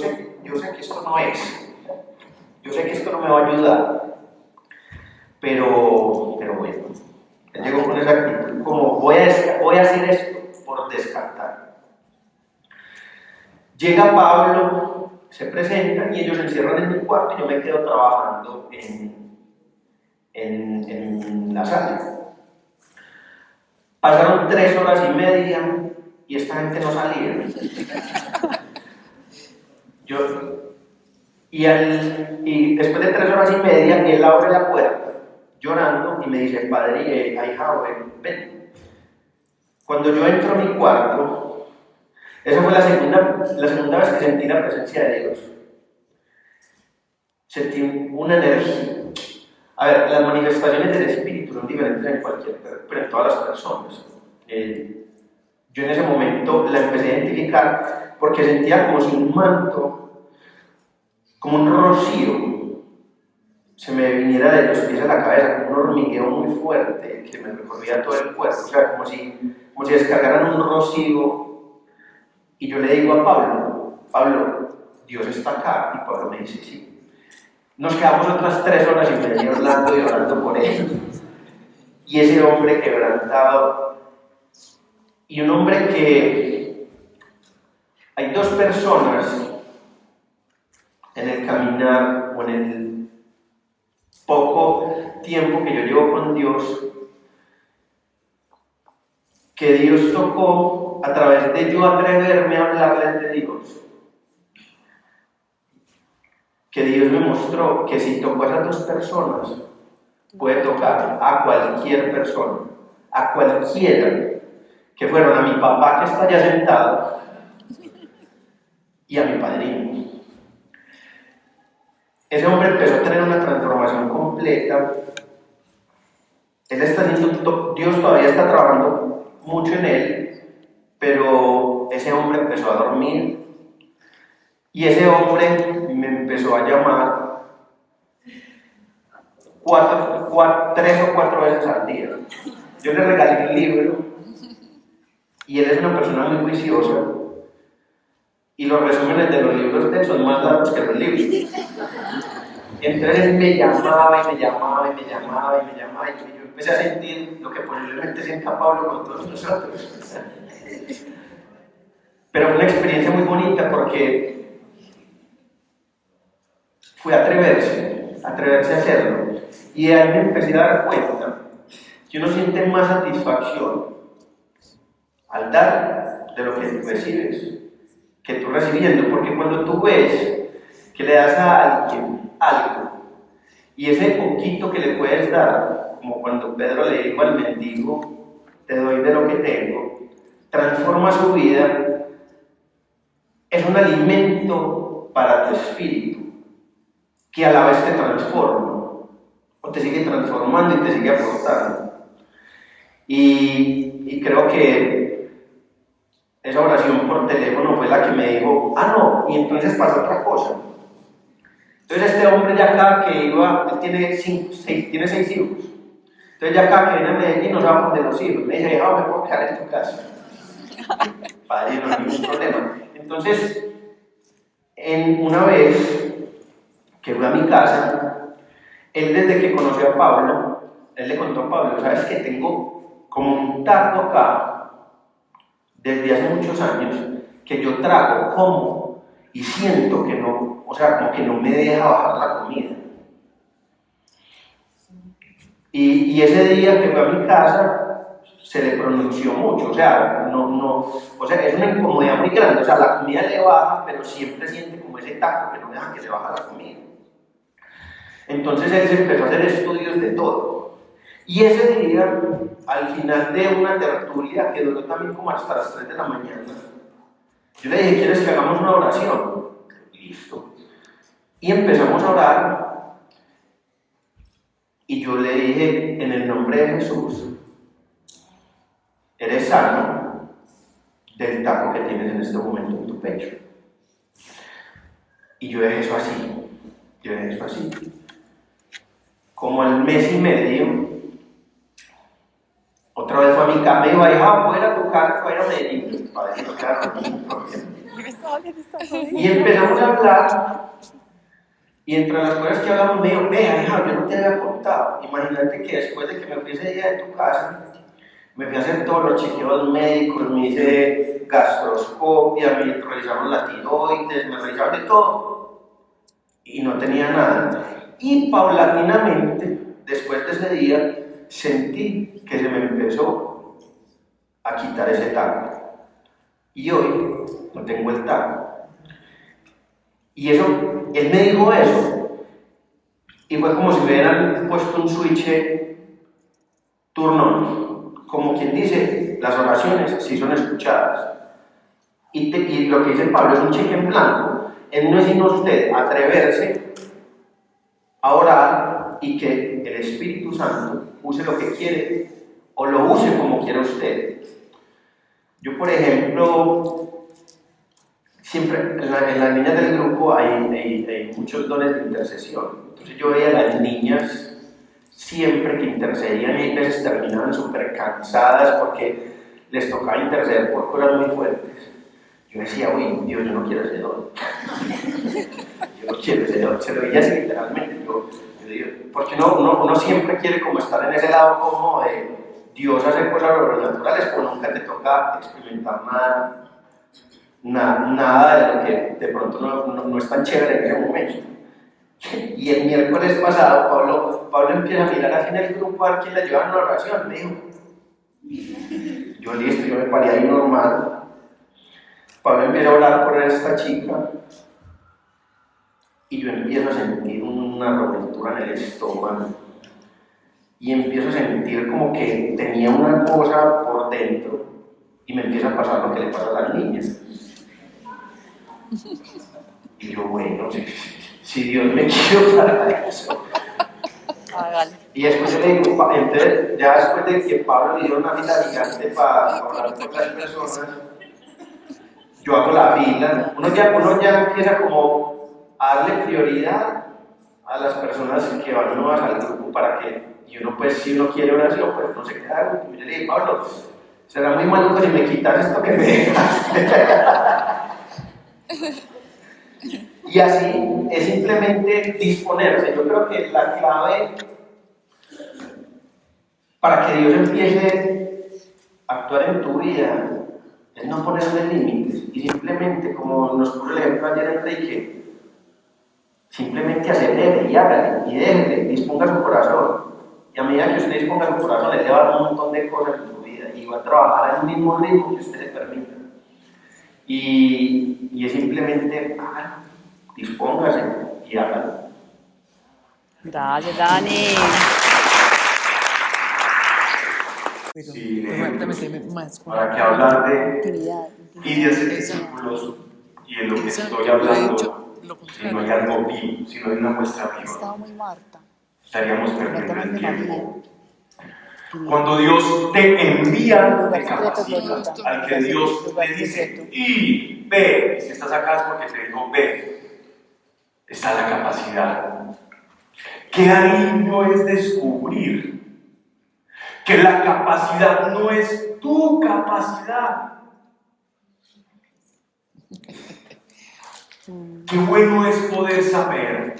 [SPEAKER 4] sé que esto no me va a ayudar, pero bueno, él llegó con esa actitud como, voy a hacer esto por descartar. Llega Pablo, se presentan y ellos se encierran en mi cuarto y yo me quedo trabajando en la sala. Pasaron 3 horas y media y esta gente no salía. Y después de 3 horas y media, él abre la puerta, llorando, y me dice, padre, ahijado, ven. Cuando yo entro a mi cuarto, esa fue la segunda vez que sentí la presencia de Dios. Sentí una energía. A ver, las manifestaciones del Espíritu son diferentes pero en todas las personas. Yo en ese momento la empecé a identificar porque sentía como si un manto, como un rocío, se me viniera de los pies a la cabeza, como un hormigueo muy fuerte que me recorría todo el cuerpo, o sea, como si descargaran un rocío Y yo le digo a Pablo, Pablo, Dios está acá. Y Pablo me dice, sí. Nos quedamos otras 3 horas y media hablando y orando por él. Y ese hombre quebrantado, y un hombre que hay 2 personas en el caminar o en el poco tiempo que yo llevo con Dios, que Dios tocó a través de yo atreverme a hablarles de Dios. Que Dios me mostró que si tocó a esas 2 personas, puede tocar a cualquier persona, a cualquiera, que fueron a mi papá que está allá sentado y a mi padrino. Ese hombre empezó a tener una transformación completa. Él está haciendo, Dios todavía está trabajando mucho en él, pero ese hombre empezó a dormir y ese hombre me empezó a llamar 3 o 4 veces al día. Yo le regalé un libro y él es una persona muy juiciosa y los resúmenes de los libros de él son más largos que los libros. Entonces él me llamaba y me llamaba y me llamaba y me llamaba y yo empecé a sentir lo que posiblemente sienta Pablo con todos nosotros. Pero fue una experiencia muy bonita porque fue atreverse a hacerlo. Y ahí me empecé a dar cuenta que uno siente más satisfacción al dar de lo que recibes que tú recibiendo, porque cuando tú ves que le das a alguien algo y ese poquito que le puedes dar, como cuando Pedro le dijo al mendigo, te doy de lo que tengo, transforma su vida, es un alimento para tu espíritu que a la vez te transforma o te sigue transformando y te sigue aportando. Y creo que esa oración por teléfono fue la que me dijo, no, y entonces pasó otra cosa. Entonces este hombre ya acá que iba, él tiene 6 hijos. Entonces ya acá que viene a Medellín no sabe de los hijos. Me dice, me puedo quedar en tu casa. Padre, no hay ningún problema. Entonces, una vez que fui a mi casa, él desde que conoció a Pablo, él le contó a Pablo, ¿sabes qué? Tengo como un taco acá, desde hace muchos años, que yo trago, como, y siento que no, o sea, como que no me deja bajar la comida. Y ese día que fue a mi casa, se le pronunció mucho, o sea, es una incomodidad muy grande, o sea, la comida le baja, pero siempre siente como ese taco que no deja que le baja la comida. Entonces él se empezó a hacer estudios de todo. Y ese día, al final de una tertulia que duró también como hasta las 3 de la mañana, yo le dije, ¿quieres que hagamos una oración? Listo. Y empezamos a orar. Y yo le dije, en el nombre de Jesús, eres sano del taco que tienes en este momento en tu pecho. Y yo dejé eso así. Como al mes y medio, otra vez fue a mi cama y dijo, hija, voy a ir a tu casa, voy a ir a Medellín. Padre, no, claro, no ningún problema. Y empezamos a hablar, y entre las cosas que hablamos me dijo, vea, hija, yo no te había contado. Imagínate que después de que me fui ese día de tu casa, me fui a hacer todos los chequeos médicos, me hice gastroscopia, me realizaron la tiroides, me realizaron de todo, y no tenía nada. Y paulatinamente, después de ese día, sentí que se me empezó a quitar ese taco. Y hoy no tengo el taco. Y eso, él me dijo eso. Y fue como si me hubieran puesto un switch turn on. Como quien dice, las oraciones sí son escuchadas. Y lo que dice Pablo es un cheque en blanco. Él no es sino usted atreverse a orar y que el Espíritu Santo use lo que quiere o lo use como quiera usted. Yo, por ejemplo, siempre en las niñas del grupo hay muchos dones de intercesión. Entonces yo veía a las niñas siempre que intercedían y a veces terminaban súper cansadas porque les tocaba interceder por cosas muy fuertes. Yo decía, uy, Dios, yo no quiero ese don. Yo no quiero ese don. Se lo veía así literalmente. Yo digo, porque uno siempre quiere como estar en ese lado como de Dios hacer cosas sobrenaturales, pero nunca te toca experimentar nada de lo que de pronto no es tan chévere en ese momento. Y el miércoles pasado, Pablo empieza a mirar así en el grupo a ver quién le lleva una oración. Me dijo, yo listo, yo me paré ahí normal. Pablo empieza a orar por esta chica y yo empiezo a sentir una revoltura en el estómago y empiezo a sentir como que tenía una cosa por dentro y me empieza a pasar lo que le pasa a las niñas. Y yo, bueno, si Dios me quiere para eso. Y después yo le digo, entonces, ya después de que Pablo le dio una fila gigante para hablar con las personas, yo hago la fila. Uno ya empieza como a darle prioridad a las personas que van nuevas al grupo para que, y uno pues si uno quiere oración, pues no se queda. Yo le dije, Pablo, será muy maluco si me quitas esto que me dejaste. Y así es simplemente disponerse. Yo creo que la clave para que Dios empiece a actuar en tu vida es no ponerle límites y simplemente, como nos puso el ejemplo ayer Enrique, simplemente acelere y hágale y déjele, disponga su corazón. Y a medida que usted disponga su corazón, le va a dar un montón de cosas en su vida y va a trabajar al mismo ritmo que usted le permita. Y es simplemente, dispóngase y hágalo.
[SPEAKER 2] Gracias, Dani.
[SPEAKER 3] Pero
[SPEAKER 1] Sí,
[SPEAKER 3] méteme más.
[SPEAKER 1] ¿Para qué hablar de
[SPEAKER 2] Intimidad.
[SPEAKER 1] y de hacer discípulos y en lo que estoy hablando? Si no hay algo vivo, si no hay una muestra
[SPEAKER 2] Estaba
[SPEAKER 1] viva,
[SPEAKER 2] muy Marta.
[SPEAKER 1] estaríamos
[SPEAKER 2] Marta
[SPEAKER 1] perdiendo
[SPEAKER 2] más
[SPEAKER 1] el
[SPEAKER 2] de María.
[SPEAKER 1] tiempo. Cuando Dios te envía, te
[SPEAKER 2] Lugar secreto,
[SPEAKER 1] capacita.
[SPEAKER 2] Glorita.
[SPEAKER 1] Al que Dios
[SPEAKER 2] Lugar
[SPEAKER 1] te dice,
[SPEAKER 2] secreto.
[SPEAKER 1] y ve, y si estás acá es porque te dijo, ve, está la capacidad. Qué alivio es descubrir que la capacidad no es tu capacidad. Qué bueno es poder saber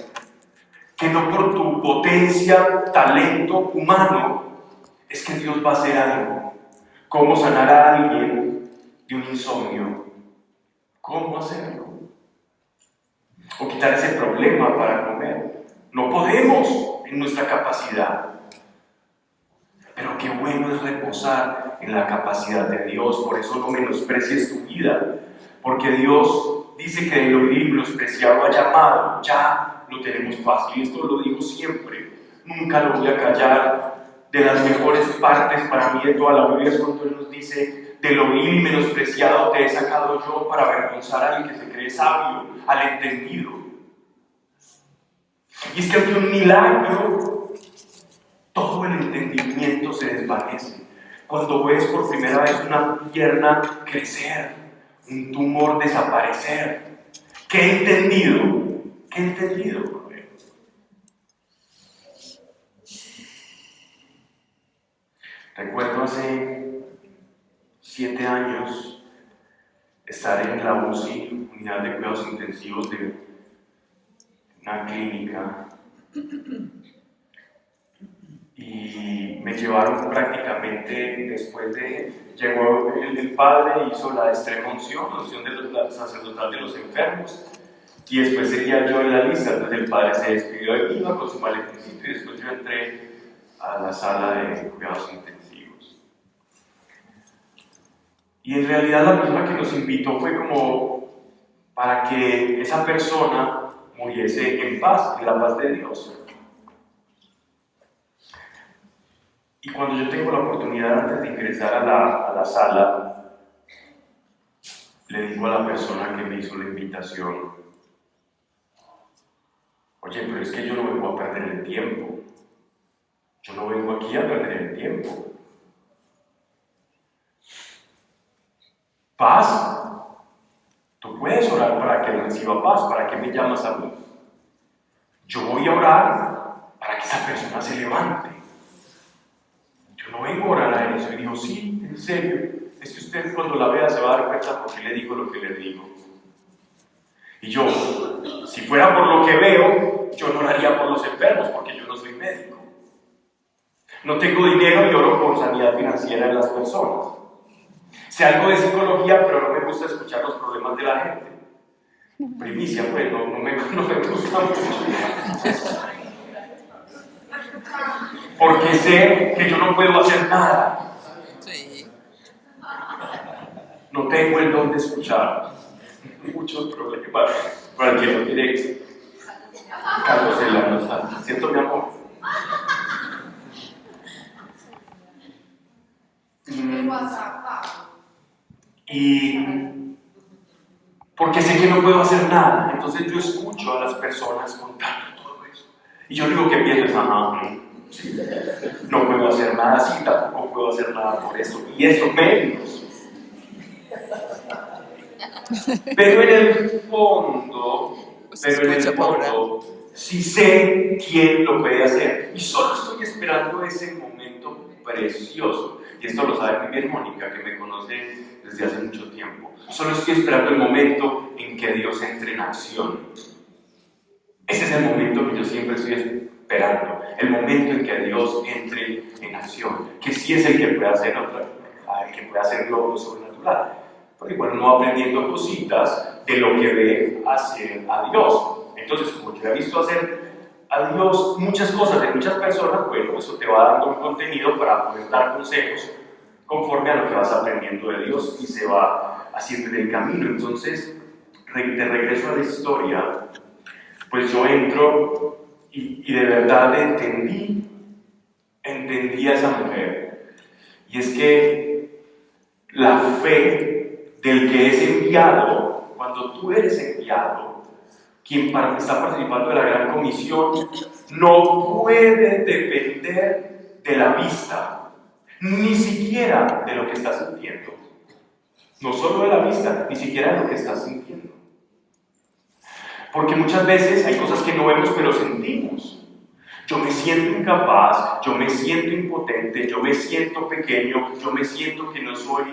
[SPEAKER 1] que no por tu potencia, talento humano, es que Dios va a hacer algo. ¿Cómo sanar a alguien de un insomnio? ¿Cómo hacerlo? O quitar ese problema para comer. No podemos en nuestra capacidad. Pero qué bueno es reposar en la capacidad de Dios. Por eso no menosprecies tu vida. Porque Dios dice que de lo vil y menospreciado ha llamado. Ya lo tenemos fácil. Y esto lo digo siempre. Nunca lo voy a callar. De las mejores partes para mí de toda la Biblia es cuando Él nos dice: de lo vil y menospreciado te he sacado yo para avergonzar al que se cree sabio, al entendido. Y es que ante un milagro, todo el entendimiento se desvanece. Cuando ves por primera vez una pierna crecer, un tumor desaparecer, ¿qué he entendido? ¿Qué he entendido? Recuerdo hace 7 años estar en la UCI, unidad de cuidados intensivos de una clínica, y me llevaron prácticamente después de, llegó el padre, hizo la extrema unción de la sacerdotal de los enfermos, y después seguía yo en la lista. Entonces el padre se despidió de mí, iba con su maletincito, y después yo entré a la sala de cuidados intensivos. Y en realidad la persona que nos invitó fue como para que esa persona muriese en paz, en la paz de Dios. Y cuando yo tengo la oportunidad, antes de ingresar a la sala, le digo a la persona que me hizo la invitación: oye, pero es que yo no vengo a perder el tiempo. Yo no vengo aquí a perder el tiempo. Paz. Tú puedes orar para que reciba paz. ¿Para qué me llamas a mí? Yo voy a orar para que esa persona se levante. Yo no vengo a orar a eso. Y digo, sí, en serio. es que usted cuando la vea se va a dar cuenta por qué le digo lo que le digo. Y yo, si fuera por lo que veo, yo no lo haría por los enfermos, porque yo no soy médico. No tengo dinero y oro por sanidad financiera de las personas. Sé algo de psicología, pero no me gusta escuchar los problemas de la gente. Primicia, pues, no me gusta mucho. Porque sé que yo no puedo hacer nada.
[SPEAKER 3] Sí.
[SPEAKER 1] No tengo el don de escuchar. Muchos problemas. Para el que no tiene Carlos de la Rosa. ¿Cierto, mi amor? Y porque sé que no puedo hacer nada, entonces yo escucho a las personas contando todo eso. Y yo digo que piensas, sí, no puedo hacer nada, sí, tampoco puedo hacer nada por eso, y eso menos. Pero en el fondo, sí sé quién lo puede hacer. Y solo estoy esperando ese momento precioso. Y esto lo sabe muy bien Mónica, que me conoce desde hace mucho tiempo. Solo estoy esperando el momento en que Dios entre en acción. Ese es el momento que yo siempre estoy esperando. El momento en que Dios entre en acción. Que sí es el que puede hacer lo sobrenatural. Porque bueno, no aprendiendo cositas de lo que ve hacer a Dios. Entonces, como yo he visto hacer a Dios muchas cosas de muchas personas, bueno, eso te va dando un contenido para poder dar consejos conforme a lo que vas aprendiendo de Dios y se va haciendo en el camino. Entonces, de regreso a la historia, pues yo entro y de verdad entendí a esa mujer. Y es que la fe del que es enviado, cuando tú eres enviado, quien está participando de la gran comisión, no puede depender de la vista, ni siquiera de lo que estás sintiendo. No solo de la vista, ni siquiera de lo que estás sintiendo. Porque muchas veces hay cosas que no vemos, pero sentimos. Yo me siento incapaz, yo me siento impotente, yo me siento pequeño, yo me siento que no soy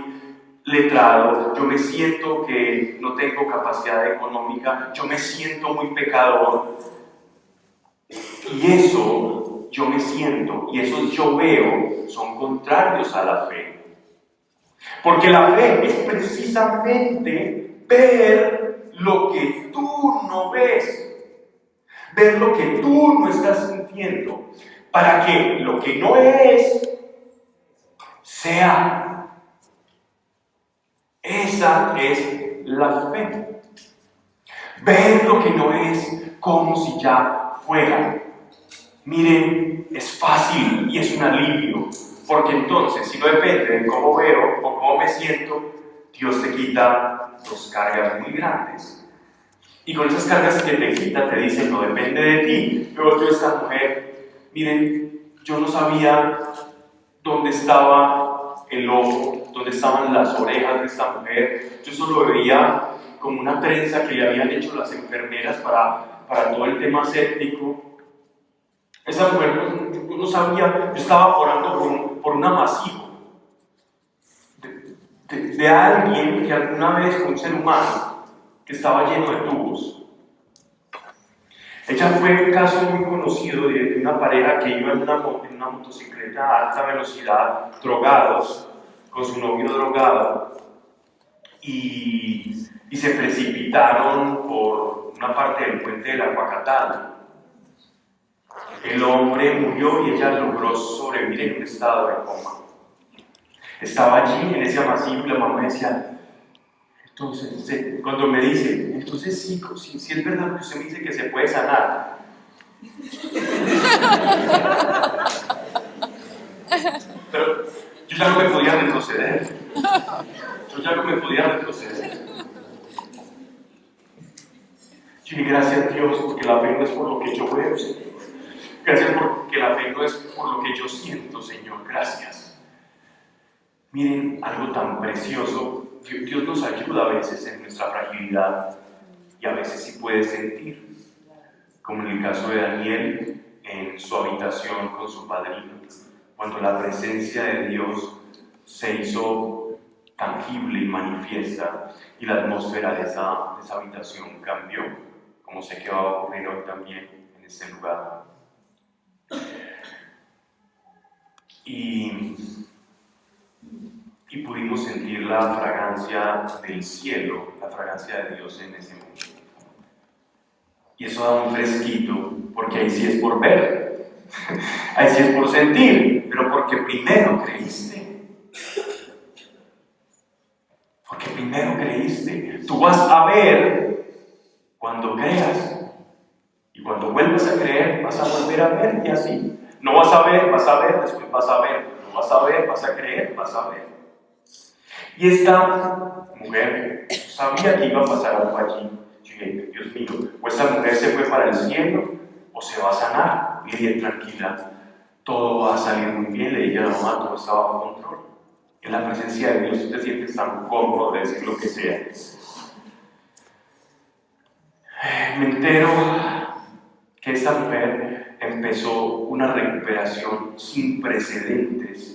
[SPEAKER 1] letrado, yo me siento que no tengo capacidad económica, yo me siento muy pecador. Y eso yo me siento, y esos yo veo, son contrarios a la fe. Porque la fe es precisamente ver lo que tú no ves, ver lo que tú no estás sintiendo, para que lo que no es, sea. Esa es la fe. Ver lo que no es como si ya fuera. Miren, es fácil y es un alivio, porque entonces, si no depende de cómo veo o cómo me siento, Dios te quita dos cargas muy grandes. Y con esas cargas que te quita, te dice, no depende de ti. Pero yo, esta mujer, miren, yo no sabía dónde estaba el ojo, dónde estaban las orejas de esta mujer. Yo solo veía como una trenza que le habían hecho las enfermeras para todo el tema séptico. Esa mujer no sabía, yo estaba orando por un amasijo de alguien que alguna vez fue un ser humano que estaba lleno de tubos. Ella fue un caso muy conocido de una pareja que iba en una motocicleta a alta velocidad, drogados, con su novio drogado, y se precipitaron por una parte del puente del Aguacatán. El hombre murió y ella logró sobrevivir en un estado de coma. Estaba allí en ese amasijo y la mamá decía, entonces, cuando me dice, entonces sí es verdad que usted me dice que se puede sanar. Pero yo ya no me podía retroceder. Y gracias a Dios, porque la fe no es por lo que yo veo, Señor. Gracias porque la fe no es por lo que yo siento, Señor. Gracias. Miren, algo tan precioso. Dios nos ayuda a veces en nuestra fragilidad y a veces sí puede sentir, como en el caso de Daniel en su habitación con su padrino, cuando la presencia de Dios se hizo tangible y manifiesta, y la atmósfera de esa habitación cambió, como sé que va a ocurrir hoy también en este lugar. Y pudimos sentir la fragancia del cielo, la fragancia de Dios en ese momento. Y eso da un fresquito, porque ahí sí es por ver, ahí sí es por sentir, pero porque primero creíste. Porque primero creíste. Tú vas a ver cuando creas. Y cuando vuelvas a creer, vas a volver a ver, y así. No vas a ver, después vas a ver. No vas a ver, vas a creer, vas a ver. Y esta mujer sabía que iba a pasar algo allí. Yo dije, Dios mío, o esta mujer se fue para el cielo o se va a sanar. Y le dije, tranquila, todo va a salir muy bien. Le dije a la mamá, todo está bajo control. En la presencia de Dios usted siente tan cómodo de decir lo que sea. Me entero que esta mujer empezó una recuperación sin precedentes.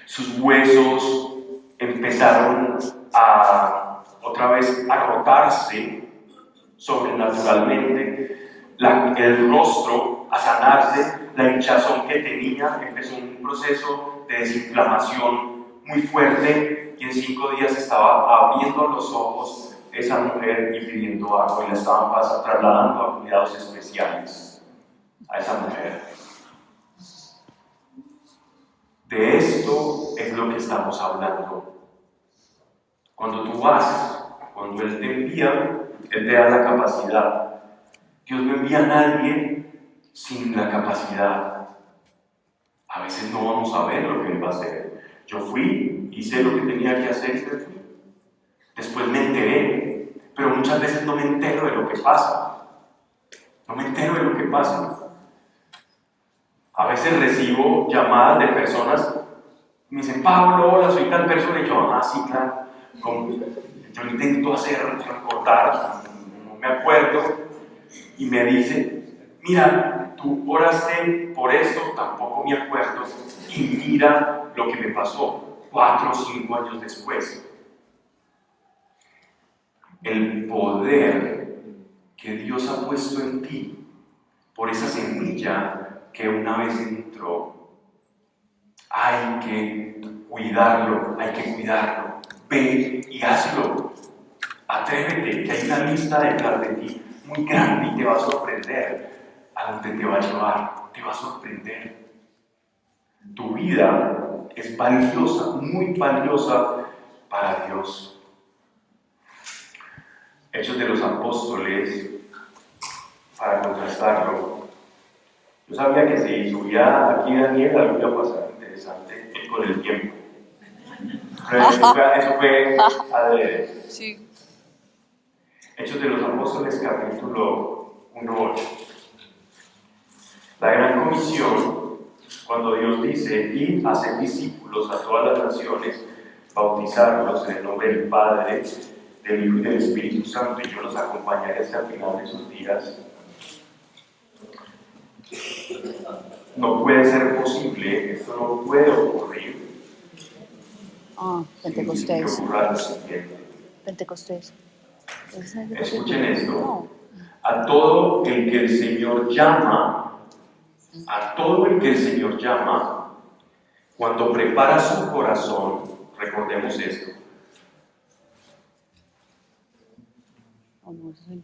[SPEAKER 1] Sus huesos empezaron otra vez a rotarse sobrenaturalmente, el rostro a sanarse, la hinchazón que tenía empezó un proceso de desinflamación muy fuerte, y en 5 días estaba abriendo los ojos esa mujer y pidiendo agua, y la estaban trasladando a cuidados especiales a esa mujer. De esto es lo que estamos hablando. Cuando tú vas, cuando Él te envía, Él te da la capacidad. Dios no envía a nadie sin la capacidad. A veces no vamos a ver lo que Él va a hacer. Yo fui, hice lo que tenía que hacer y me fui. Después me enteré, pero muchas veces no me entero de lo que pasa. No me entero de lo que pasa. A veces recibo llamadas de personas que me dicen, Pablo, hola, soy tal persona, y yo, sí, claro. Yo intento recordar, no me acuerdo, y me dice, mira, tú oraste por esto, tampoco me acuerdo, y mira lo que me pasó 4 o 5 años después. El poder que Dios ha puesto en ti por esa semilla que una vez entró, hay que cuidarlo, ve y hazlo, atrévete, que hay una lista detrás de ti muy grande y te va a sorprender a donde te va a llevar, te va a sorprender. Tu vida es valiosa, muy valiosa para Dios. Hechos de los Apóstoles, para contrastarlo, yo sabía que si subía aquí Daniel, algo iba a pasar interesante con el tiempo. Pero eso fue adrede.
[SPEAKER 2] Sí.
[SPEAKER 1] Hechos de los Apóstoles, capítulo 1:8. La gran comisión, cuando Dios dice, id, haced discípulos a todas las naciones, bautizarlos en el nombre del Padre, del Hijo y del Espíritu Santo, y yo los acompañaré hasta el final de sus días. No puede ser posible, esto no puede ocurrir.
[SPEAKER 2] Pentecostés.
[SPEAKER 1] Que ocurra lo siguiente.
[SPEAKER 2] Pentecostés.
[SPEAKER 1] Escuchen esto. A todo el que el Señor llama, cuando prepara su corazón, recordemos esto.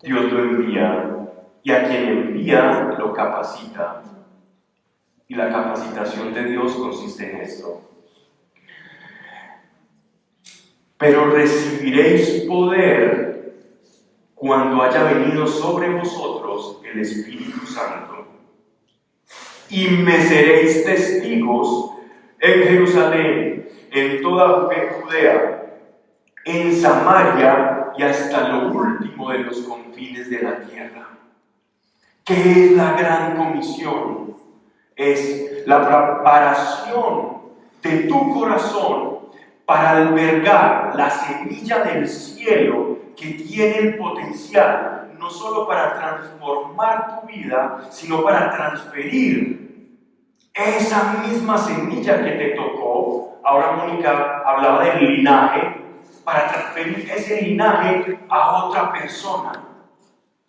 [SPEAKER 1] Dios lo envía, y a quien envía lo capacita. Y la capacitación de Dios consiste en esto. Pero recibiréis poder cuando haya venido sobre vosotros el Espíritu Santo, y me seréis testigos en Jerusalén, en toda Judea, en Samaria y hasta lo último de los confines de la tierra. ¿Qué es la gran comisión? Es la preparación de tu corazón para albergar la semilla del cielo que tiene el potencial no solo para transformar tu vida, sino para transferir esa misma semilla que te tocó ahora Mónica hablaba del linaje, para transferir ese linaje a otra persona.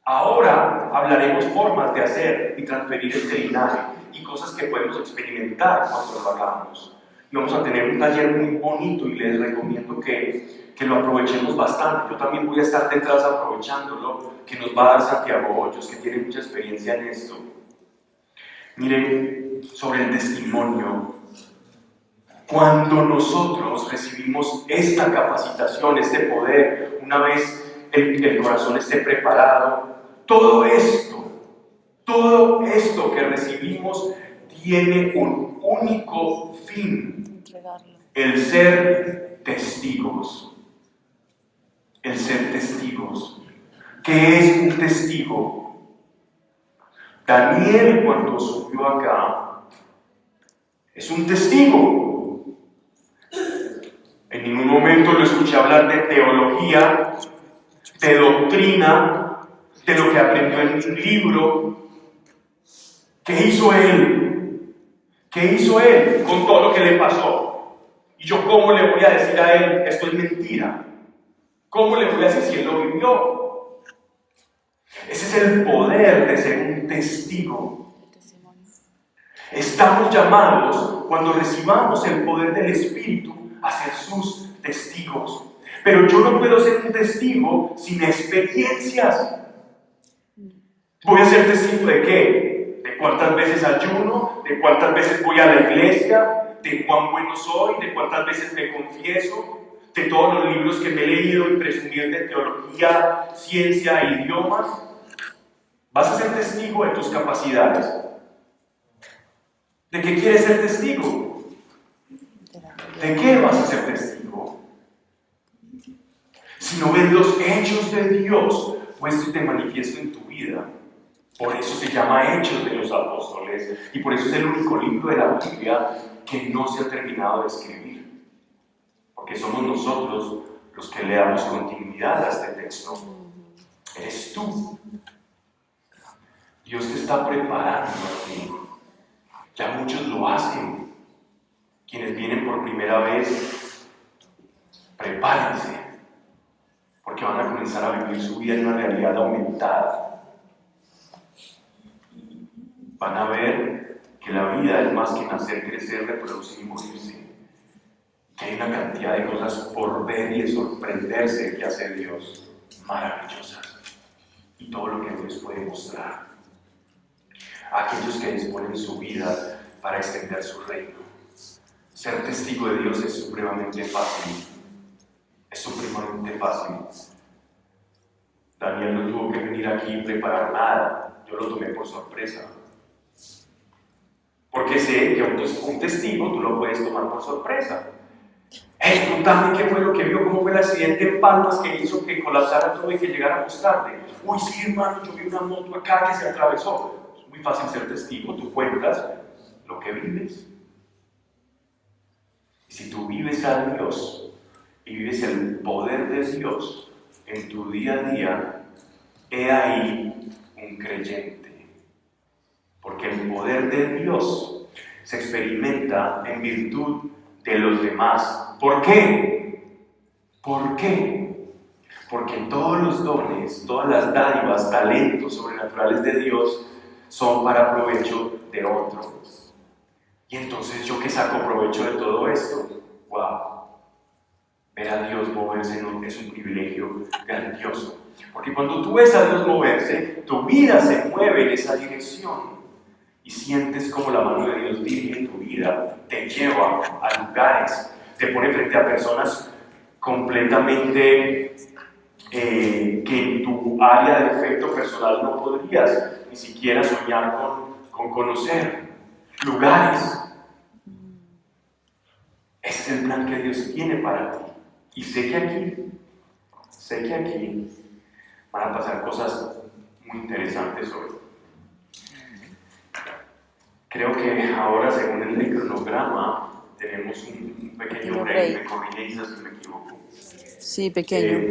[SPEAKER 1] Ahora hablaremos formas de hacer y transferir este linaje y cosas que podemos experimentar cuando lo hagamos. Y vamos a tener un taller muy bonito y les recomiendo que lo aprovechemos bastante. Yo también voy a estar detrás aprovechándolo, que nos va a dar Santiago Hoyos, que tiene mucha experiencia en esto. Miren, sobre el testimonio. Cuando nosotros recibimos esta capacitación, este poder, una vez el corazón esté preparado, todo esto que recibimos tiene un único fin:
[SPEAKER 2] Entregarlo.
[SPEAKER 1] el ser testigos. El ser testigos. ¿Qué es un testigo? Daniel, cuando subió acá, es un testigo. En ningún momento lo escuché hablar de teología, de doctrina, de lo que aprendió en un libro. ¿Qué hizo él? ¿Qué hizo él con todo lo que le pasó? ¿Y yo cómo le voy a decir a él, esto es mentira? ¿Cómo le voy a decir si él lo vivió? Ese es el poder de ser un testigo. Estamos llamados, cuando recibamos el poder del Espíritu, a ser sus testigos. Pero yo no puedo ser un testigo sin experiencias. ¿Voy a ser testigo de qué? ¿De cuántas veces ayuno? ¿De cuántas veces voy a la iglesia? ¿De cuán bueno soy? ¿De cuántas veces me confieso? ¿De todos los libros que me he leído y presumir de teología, ciencia e idiomas? ¿Vas a ser testigo de tus capacidades? ¿De qué quieres ser testigo? ¿De qué vas a ser testigo? Si no ves los hechos de Dios puestos de manifiesto en tu vida. Por eso se llama Hechos de los Apóstoles y por eso es el único libro de la Biblia que no se ha terminado de escribir. Porque somos nosotros los que le damos continuidad a este texto. Eres tú. Dios te está preparando a ti. Ya muchos lo hacen. Quienes vienen por primera vez, prepárense, porque van a comenzar a vivir su vida en una realidad aumentada. Van a ver que la vida es más que nacer, crecer, reproducir y morirse. Que hay una cantidad de cosas por ver y de sorprenderse que hace Dios, maravillosas. Y todo lo que Dios puede mostrar. Aquellos que disponen su vida para extender su reino. Ser testigo de Dios es supremamente fácil. Es supremamente fácil. Daniel no tuvo que venir aquí y preparar nada. Yo lo tomé por sorpresa. Porque sé que un testigo tú lo puedes tomar por sorpresa. Contame qué fue lo que vio, cómo fue el accidente en Palmas que hizo que colapsara todo y que llegáramos tarde. Uy, sí, hermano, yo vi una moto acá que se atravesó. Es muy fácil ser testigo. Tú cuentas lo que vives. Y si tú vives a Dios y vives el poder de Dios en tu día a día, he ahí un creyente. Porque el poder de Dios se experimenta en virtud de los demás. ¿Por qué? ¿Por qué? Porque todos los dones, todas las dádivas, talentos sobrenaturales de Dios son para provecho de otros. Y entonces, ¿yo qué saco provecho de todo esto? ¡Wow! Ver a Dios moverse es un privilegio grandioso. Porque cuando tú ves a Dios moverse, tu vida se mueve en esa dirección. Y sientes como la mano de Dios dirige tu vida, te lleva a lugares, te pone frente a personas completamente que en tu área de efecto personal no podrías ni siquiera soñar con conocer. Lugares. Ese es el plan que Dios tiene para ti. Y sé que aquí van a pasar cosas muy interesantes hoy. Creo que ahora, según el cronograma, tenemos un pequeño break. Me corrigen si me equivoco.
[SPEAKER 2] Sí, pequeño.